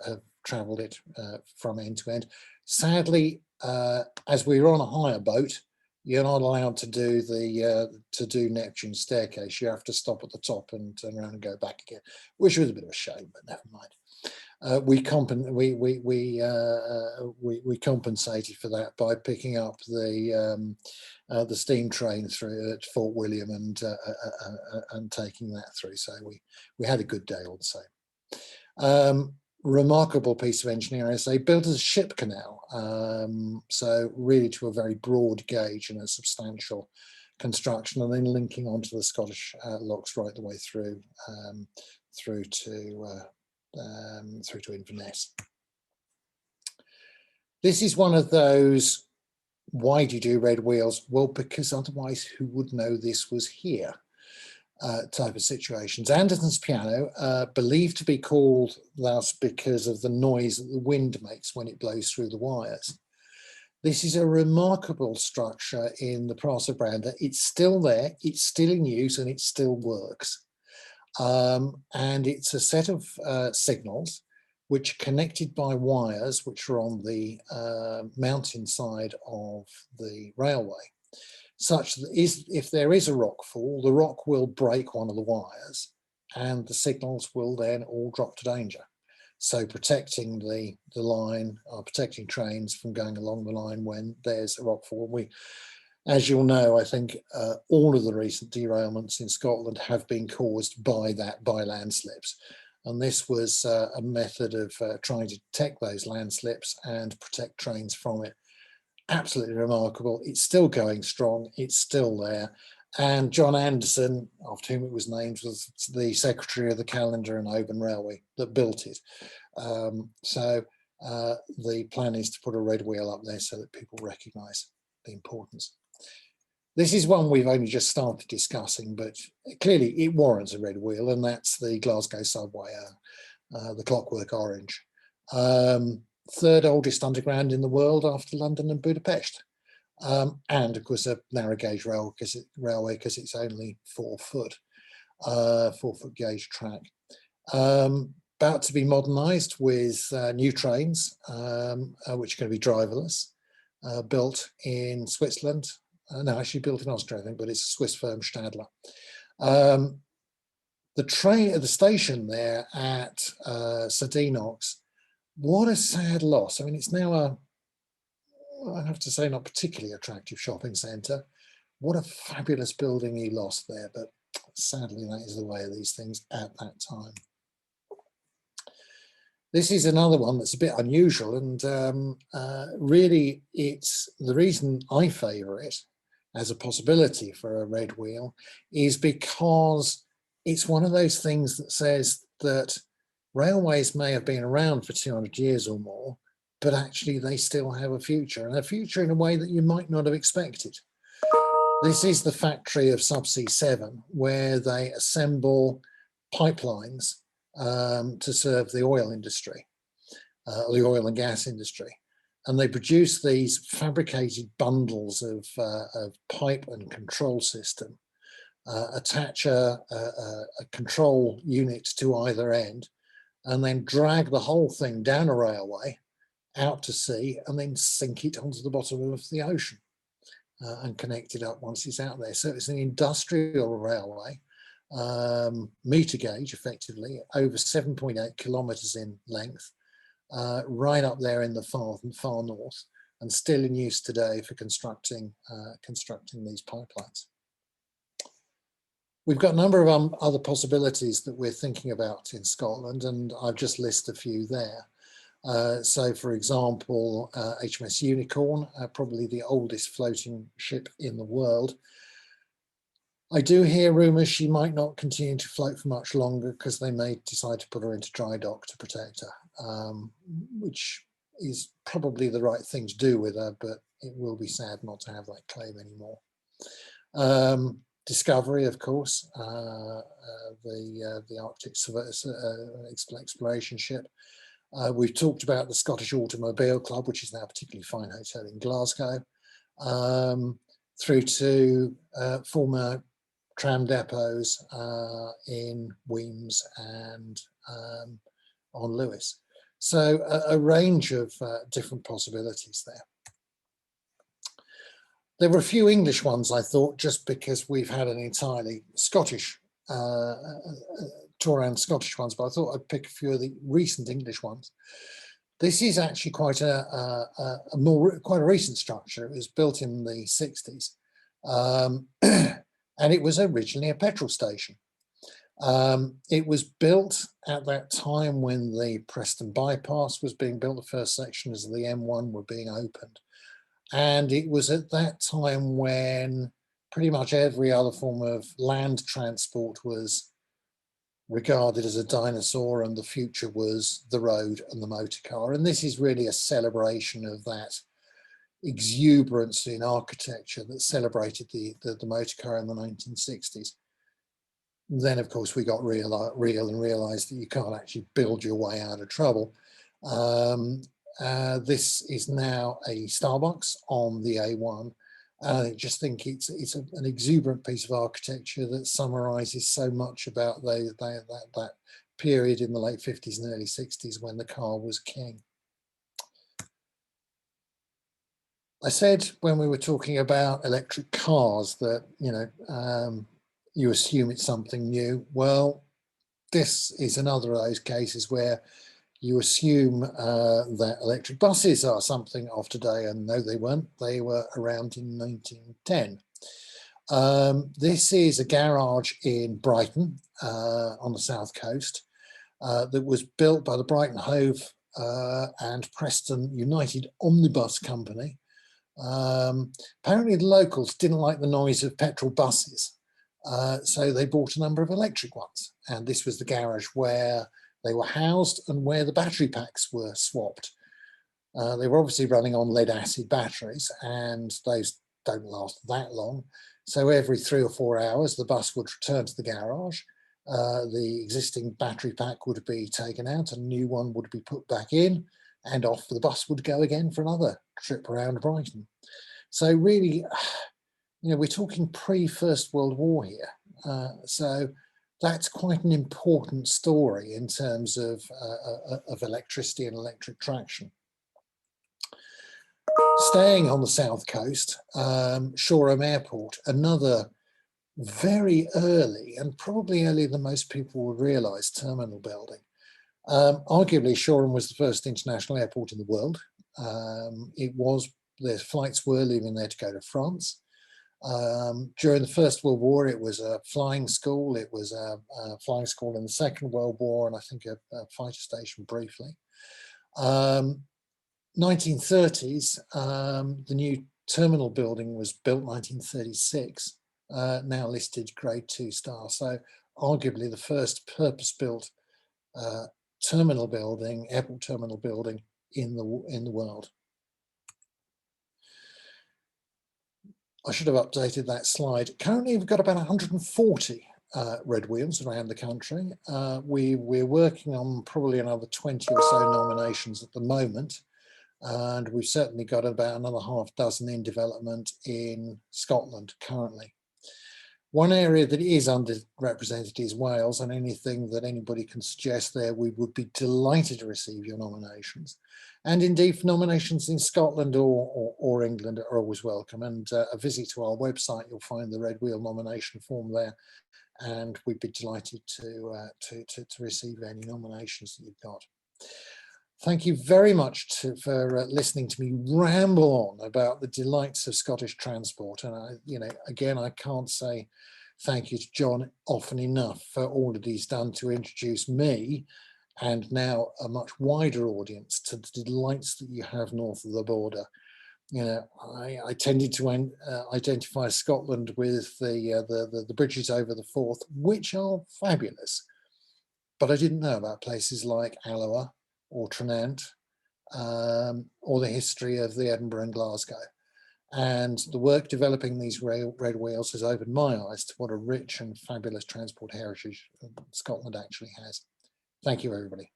have travelled it from end to end. Sadly, as we were on a hire boat, you're not allowed to do Neptune Staircase. You have to stop at the top and turn around and go back again, which was a bit of a shame, but never mind. We compensated for that by picking up the steam train through at Fort William and taking that through. So we had a good day all the same. Remarkable piece of engineering. They built as a ship canal, so really to a very broad gauge and a substantial construction, and then linking onto the Scottish locks right the way through to through to Inverness. This is one of those, why do you do red wheels? Well, because otherwise who would know this was here type of situations. Anderton's piano, believed to be called thus because of the noise that the wind makes when it blows through the wires. This is a remarkable structure in the Prasa Brander. It's still there, it's still in use, and it still works. And it's a set of signals which are connected by wires which are on the mountain side of the railway, such that if there is a rock fall, the rock will break one of the wires and the signals will then all drop to danger. So protecting the line, protecting trains from going along the line when there's a rock fall. As you'll know, I think all of the recent derailments in Scotland have been caused by landslips. And this was a method of trying to detect those landslips and protect trains from it. Absolutely remarkable. It's still going strong. It's still there. And John Anderson, after whom it was named, was the secretary of the Callander and Oban Railway that built it. So the plan is to put a red wheel up there so that people recognise the importance. This is one we've only just started discussing, but clearly it warrants a red wheel, and that's the Glasgow Subway, the Clockwork Orange. Third oldest underground in the world after London and Budapest. And of course a narrow gauge railway because it's only 4 foot gauge track. About to be modernised with new trains, which are going to be driverless, built in Switzerland. No, actually built in Austria, I think, but it's a Swiss firm, Stadler. The station there at St Enoch's, what a sad loss. I mean, it's now I have to say, not particularly attractive shopping centre. What a fabulous building he lost there, but sadly that is the way of these things at that time. This is another one that's a bit unusual, and really it's the reason I favour it as a possibility for a red wheel is because it's one of those things that says that railways may have been around for 200 years or more, but actually they still have a future, and a future in a way that you might not have expected. This is the factory of Subsea 7, where they assemble pipelines to serve the oil industry, the oil and gas industry. And they produce these fabricated bundles of pipe and control system, attach a control unit to either end, and then drag the whole thing down a railway out to sea and then sink it onto the bottom of the ocean and connect it up once it's out there. So it's an industrial railway, meter gauge effectively, over 7.8 kilometres in length, right up there in the far north, and still in use today for constructing these pipelines. We've got a number of other possibilities that we're thinking about in Scotland, and I've just listed a few there. So, for example, HMS Unicorn, probably the oldest floating ship in the world. I do hear rumours she might not continue to float for much longer because they may decide to put her into dry dock to protect her, which is probably the right thing to do with her, but it will be sad not to have that claim anymore. Discovery, of course, the Arctic exploration ship. We've talked about the Scottish Automobile Club, which is now a particularly fine hotel in Glasgow, through to former tram depots in Wemyss and on Lewis. So a range of different possibilities there. There were a few English ones, I thought, just because we've had an entirely Scottish tour around Scottish ones, but I thought I'd pick a few of the recent English ones. This is actually quite a recent structure. It was built in the 60s, and it was originally a petrol station. It was built at that time when the Preston bypass was being built, the first sections of the M1 were being opened. And it was at that time when pretty much every other form of land transport was regarded as a dinosaur, and the future was the road and the motor car. And this is really a celebration of that exuberance in architecture that celebrated the motor car in the 1960s. Then, of course, we got real and realized that you can't actually build your way out of trouble. This is now a Starbucks on the A1. I just think it's an exuberant piece of architecture that summarizes so much about that period in the late 50s and early 60s when the car was king. I said when we were talking about electric cars that, you assume it's something new. Well, this is another of those cases where you assume that electric buses are something of today, and no, they weren't. They were around in 1910. This is a garage in Brighton on the south coast that was built by the Brighton Hove and Preston United Omnibus Company. Apparently the locals didn't like the noise of petrol buses, so they bought a number of electric ones, and this was the garage where they were housed and where the battery packs were swapped. They were obviously running on lead acid batteries, and those don't last that long. So every 3 or 4 hours, the bus would return to the garage. The existing battery pack would be taken out, a new one would be put back in, and off the bus would go again for another trip around Brighton. So really, we're talking pre-First World War here. So that's quite an important story in terms of electricity and electric traction. Staying on the south coast, Shawrom Airport, another very early, and probably earlier than most people would realise, terminal building. Arguably, Shawrom was the first international airport in the world. Their flights were leaving there to go to France. During the First World War, it was a flying school. It was a flying school in the Second World War, and I think a fighter station briefly. 1930s, the new terminal building was built 1936, now listed grade 2 star. So arguably the first purpose-built terminal building, airport terminal building in the world. I should have updated that slide. Currently, we've got about 140 red wheels around the country. We're working on probably another 20 or so nominations at the moment, and we've certainly got about another half dozen in development in Scotland currently. One area that is underrepresented is Wales, and anything that anybody can suggest there, we would be delighted to receive your nominations. And indeed, for nominations in Scotland or England are always welcome. And a visit to our website, you'll find the Red Wheel nomination form there, and we'd be delighted to receive any nominations that you've got. Thank you very much for listening to me ramble on about the delights of Scottish transport. And again, I can't say thank you to John often enough for all that he's done to introduce me and now a much wider audience to the delights that you have north of the border. I tended to identify Scotland with the bridges over the Forth, which are fabulous, but I didn't know about places like Alloa or Tranent, or the history of the Edinburgh and Glasgow. And the work developing these red wheels has opened my eyes to what a rich and fabulous transport heritage Scotland actually has. Thank you, everybody.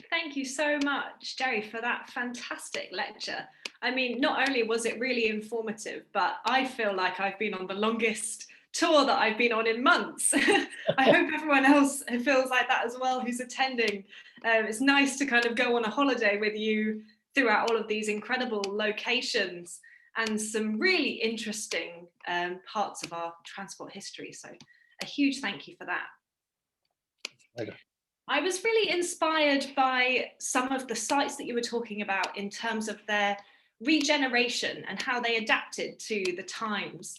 Thank you so much, Jerry, for that fantastic lecture. I mean, not only was it really informative, but I feel like I've been on the longest tour that I've been on in months. I hope everyone else feels like that as well who's attending. It's nice to kind of go on a holiday with you throughout all of these incredible locations and some really interesting parts of our transport history. So a huge thank you for that. Thank you. I was really inspired by some of the sites that you were talking about in terms of their regeneration and how they adapted to the times.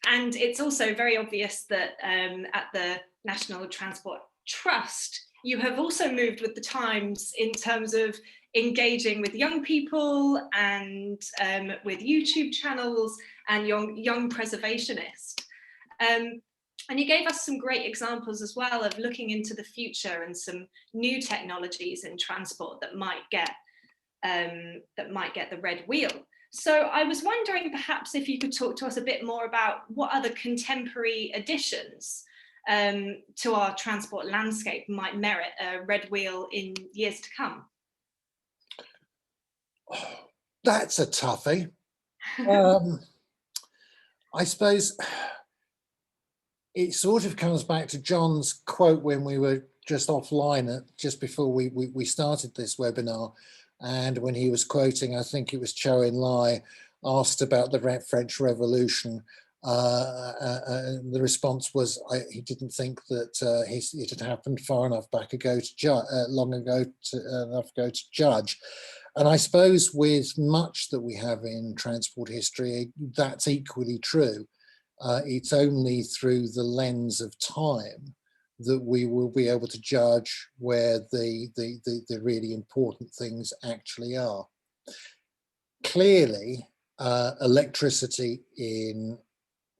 And it's also very obvious that at the National Transport Trust, you have also moved with the times in terms of engaging with young people and with YouTube channels and young preservationist. And you gave us some great examples as well of looking into the future and some new technologies in transport that might get the red wheel. So I was wondering perhaps if you could talk to us a bit more about what other contemporary additions to our transport landscape might merit a red wheel in years to come. That's a toughie. I suppose it sort of comes back to John's quote when we were just offline, just before we started this webinar, and when he was quoting, I think it was Chou En-lai, asked about the French Revolution. The response was he didn't think that it had happened far enough back ago long ago to judge. And I suppose with much that we have in transport history, that's equally true. It's only through the lens of time that we will be able to judge where the really important things actually are. Clearly, electricity in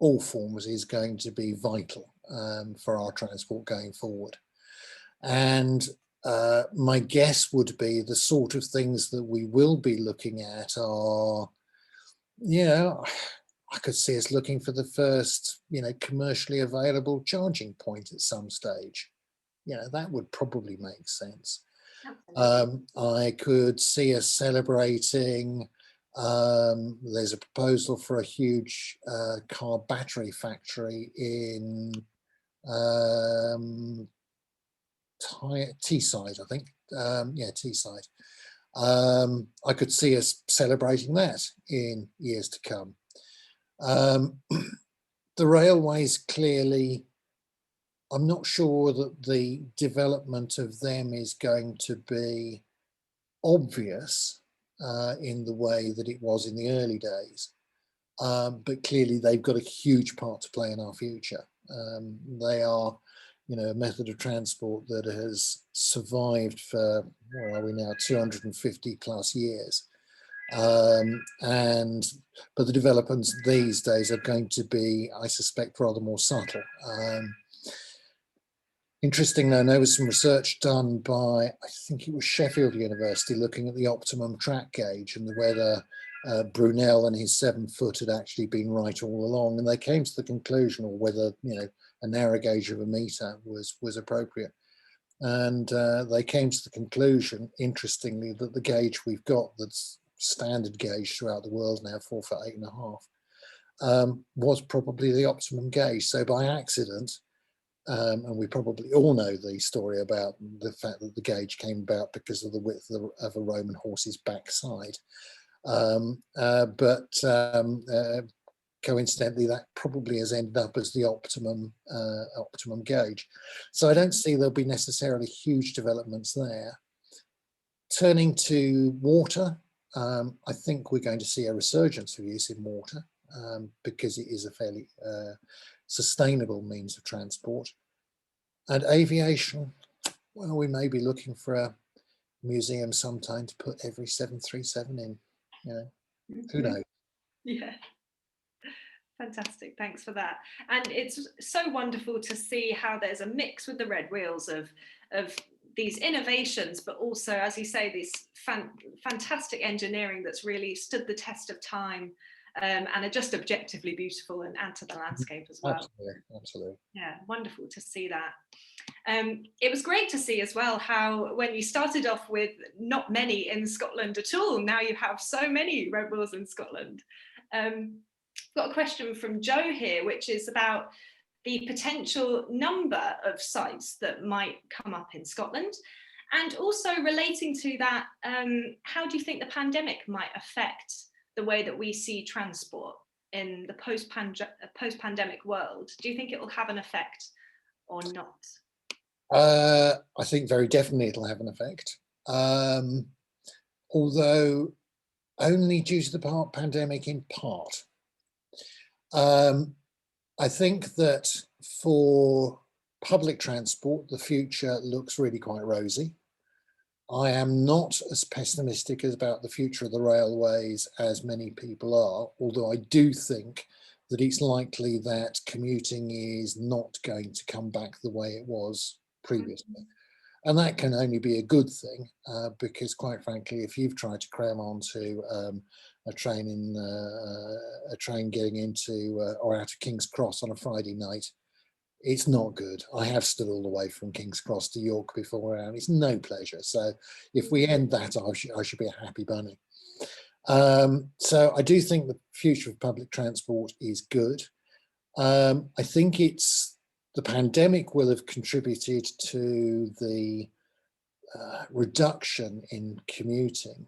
all forms is going to be vital for our transport going forward. And my guess would be the sort of things that we will be looking at are, I could see us looking for the first, commercially available charging point at some stage. That would probably make sense. I could see us celebrating, there's a proposal for a huge car battery factory in Teesside, I think. Teesside. I could see us celebrating that in years to come. The railways, clearly, I'm not sure that the development of them is going to be obvious in the way that it was in the early days. But clearly they've got a huge part to play in our future. They are, a method of transport that has survived for, where are we now, 250 plus years. But the developments these days are going to be, I suspect, rather more subtle. Interestingly, I know there was some research done by, I think it was Sheffield University, looking at the optimum track gauge and whether Brunel and his 7 foot had actually been right all along, and they came to the conclusion, or whether a narrow gauge of 1 metre was appropriate. And they came to the conclusion, interestingly, that the gauge we've got, that's standard gauge throughout the world now, 4 foot 8.5, was probably the optimum gauge. So by accident, and we probably all know the story about the fact that the gauge came about because of the width of a Roman horse's backside. But coincidentally, that probably has ended up as the optimum gauge. So I don't see there'll be necessarily huge developments there. Turning to water, I think we're going to see a resurgence of use in water because it is a fairly sustainable means of transport. And aviation, well, we may be looking for a museum sometime to put every 737 in, who knows? Yeah, fantastic, thanks for that. And it's so wonderful to see how there's a mix with the red wheels of these innovations, but also, as you say, this fantastic engineering that's really stood the test of time. And are just objectively beautiful and add to the landscape as well. Absolutely. Yeah, wonderful to see that. It was great to see as well how, when you started off with not many in Scotland at all, now you have so many red wheels in Scotland. Got a question from Joe here, which is about the potential number of sites that might come up in Scotland. And also relating to that, how do you think the pandemic might affect the way that we see transport in the post-pandemic world? Do you think it will have an effect or not? I think very definitely it'll have an effect. Although only due to the pandemic in part. I think that for public transport, the future looks really quite rosy. I am not as pessimistic about the future of the railways as many people are, although I do think that it's likely that commuting is not going to come back the way it was previously. And that can only be a good thing, because quite frankly, if you've tried to cram onto a train getting into or out of King's Cross on a Friday night, it's not good. I have stood all the way from King's Cross to York before, and it's no pleasure. So if we end that, I should be a happy bunny. So I do think the future of public transport is good. I think the pandemic will have contributed to the reduction in commuting.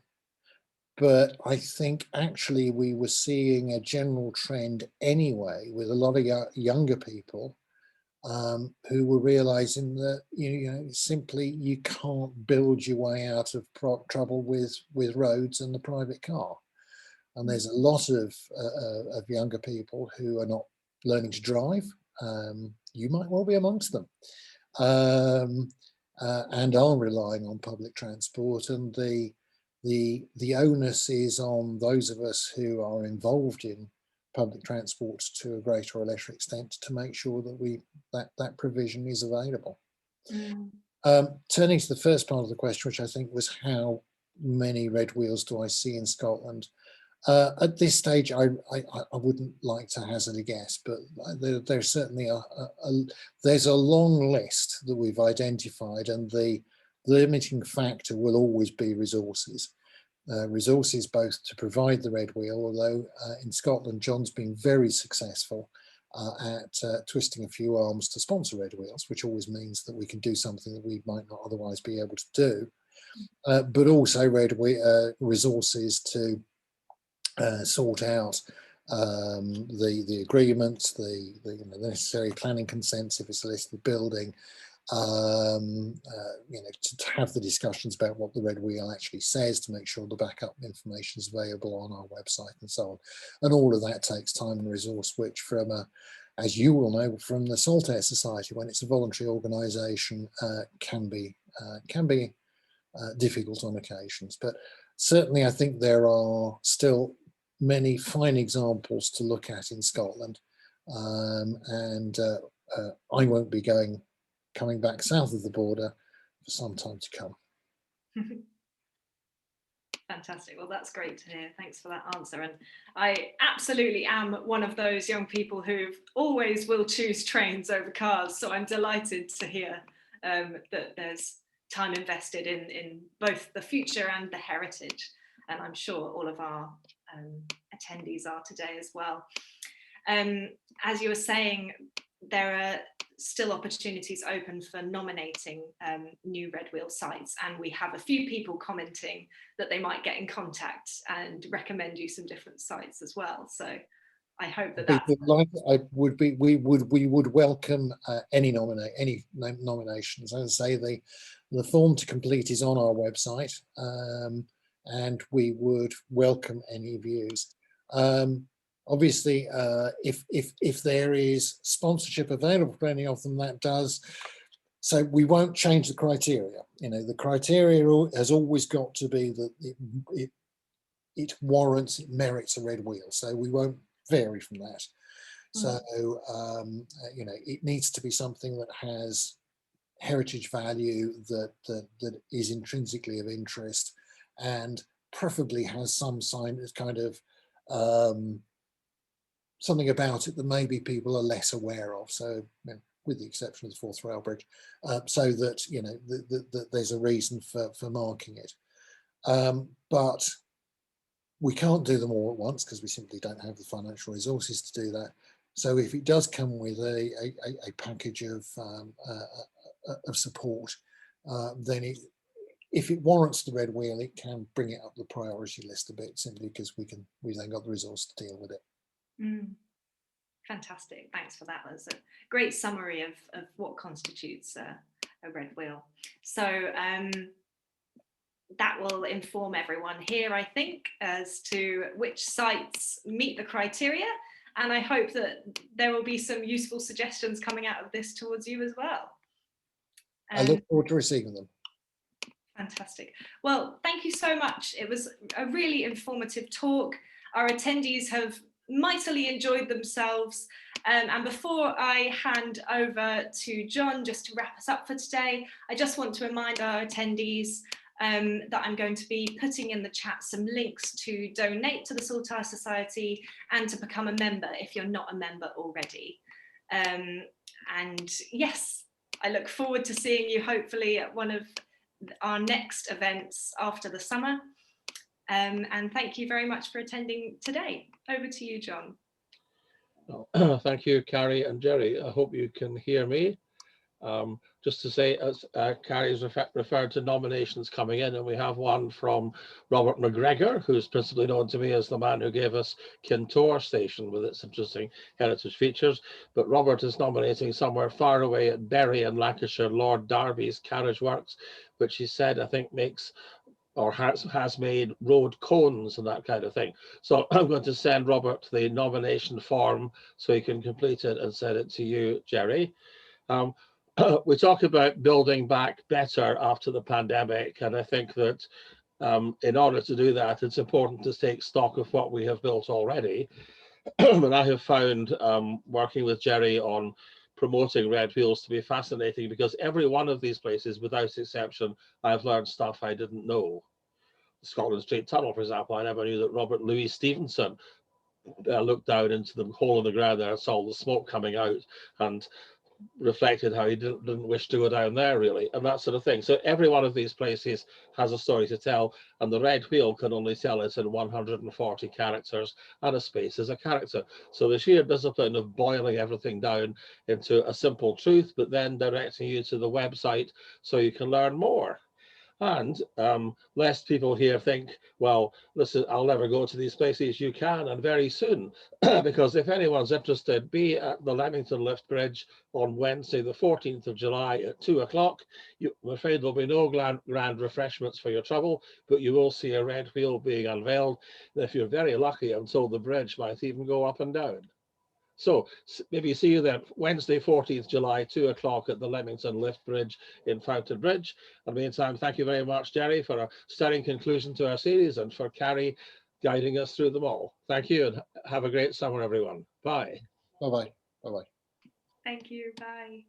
But I think actually we were seeing a general trend anyway with a lot of younger people who were realizing that simply you can't build your way out of trouble with roads and the private car. And there's a lot of younger people who are not learning to drive. You might well be amongst them, and are relying on public transport. And the onus is on those of us who are involved in public transport to a greater or lesser extent to make sure that that provision is available. Turning to the first part of the question, which I think was how many red wheels do I see in Scotland? At this stage, I wouldn't like to hazard a guess, but there's certainly there's a long list that we've identified, and the limiting factor will always be resources. Resources both to provide the red wheel, although in Scotland, John's been very successful at twisting a few arms to sponsor red wheels, which always means that we can do something that we might not otherwise be able to do, but also resources to sort out the agreements, the necessary planning consents if it's a listed building, to have the discussions about what the red wheel actually says, to make sure the backup information is available on our website and so on. And all of that takes time and resource, which as you will know from the Saltaire Society, when it's a voluntary organisation, can be difficult on occasions. But certainly I think there are still many fine examples to look at in Scotland, and I won't be coming back south of the border for some time to come. Fantastic. Well, that's great to hear. Thanks for that answer. And I absolutely am one of those young people who always will choose trains over cars. So I'm delighted to hear that there's time invested in both the future and the heritage. And I'm sure all of our attendees are today as well. As you were saying, there are still opportunities open for nominating new red wheel sites, and we have a few people commenting that they might get in contact and recommend you some different sites as well. So I hope that we would welcome any nominations. As I say, the form to complete is on our website, and we would welcome any views. Obviously, if there is sponsorship available for any of them, that does. So we won't change the criteria. The criteria has always got to be that it warrants, it merits a red wheel. So we won't vary from that. So it needs to be something that has heritage value, that is intrinsically of interest, and preferably has some kind of something about it that maybe people are less aware of. So, with the exception of the Forth Rail Bridge, so that that there's a reason for marking it. But we can't do them all at once because we simply don't have the financial resources to do that. So if it does come with a package of support, then if it warrants the red wheel, it can bring it up the priority list a bit, simply because we then got the resource to deal with it. Fantastic, thanks for that. That's a great summary of what constitutes a red wheel. So that will inform everyone here, I think, as to which sites meet the criteria, and I hope that there will be some useful suggestions coming out of this towards you as well. I look forward to receiving them. Fantastic. Well, thank you so much. It was a really informative talk. Our attendees have mightily enjoyed themselves. And before I hand over to John, just to wrap us up for today, I just want to remind our attendees that I'm going to be putting in the chat some links to donate to the Saltire Society and to become a member if you're not a member already. And yes, I look forward to seeing you hopefully at one of our next events after the summer. And thank you very much for attending today. Over to you, John. Well, thank you, Carrie and Jerry. I hope you can hear me. Just to say, as Carrie's referred to nominations coming in, and we have one from Robert McGregor, who's principally known to me as the man who gave us Kintore Station with its interesting heritage features. But Robert is nominating somewhere far away at Bury in Lancashire, Lord Derby's Carriage Works, which he said, I think, makes or has made road cones and that kind of thing. So I'm going to send Robert the nomination form so he can complete it and send it to you, Jerry. We talk about building back better after the pandemic, and I think that in order to do that, it's important to take stock of what we have built already. And I have found working with Jerry on promoting Red Wheels to be fascinating, because every one of these places, without exception, I've learned stuff I didn't know. The Scotland Street Tunnel, for example, I never knew that Robert Louis Stevenson looked down into the hole in the ground there and saw the smoke coming out and reflected how he didn't wish to go down there, really, and that sort of thing. So every one of these places has a story to tell, and the Red Wheel can only tell it in 140 characters, and a space is a character. So the sheer discipline of boiling everything down into a simple truth, but then directing you to the website so you can learn more. And lest people here think, well, listen, I'll never go to these places. You can, and very soon, because if anyone's interested, be at the Levington Lift Bridge on Wednesday, the 14th of July at 2 o'clock. I'm afraid there'll be no grand refreshments for your trouble, but you will see a Red Wheel being unveiled. And if you're very lucky, I'm told the bridge might even go up and down. So maybe see you then Wednesday, 14th July, 2 o'clock at the Leamington Lift Bridge in Fountain Bridge. In the meantime, thank you very much, Jerry, for a stirring conclusion to our series, and for Carrie guiding us through them all. Thank you, and have a great summer, everyone. Bye. Bye-bye. Bye-bye. Thank you. Bye.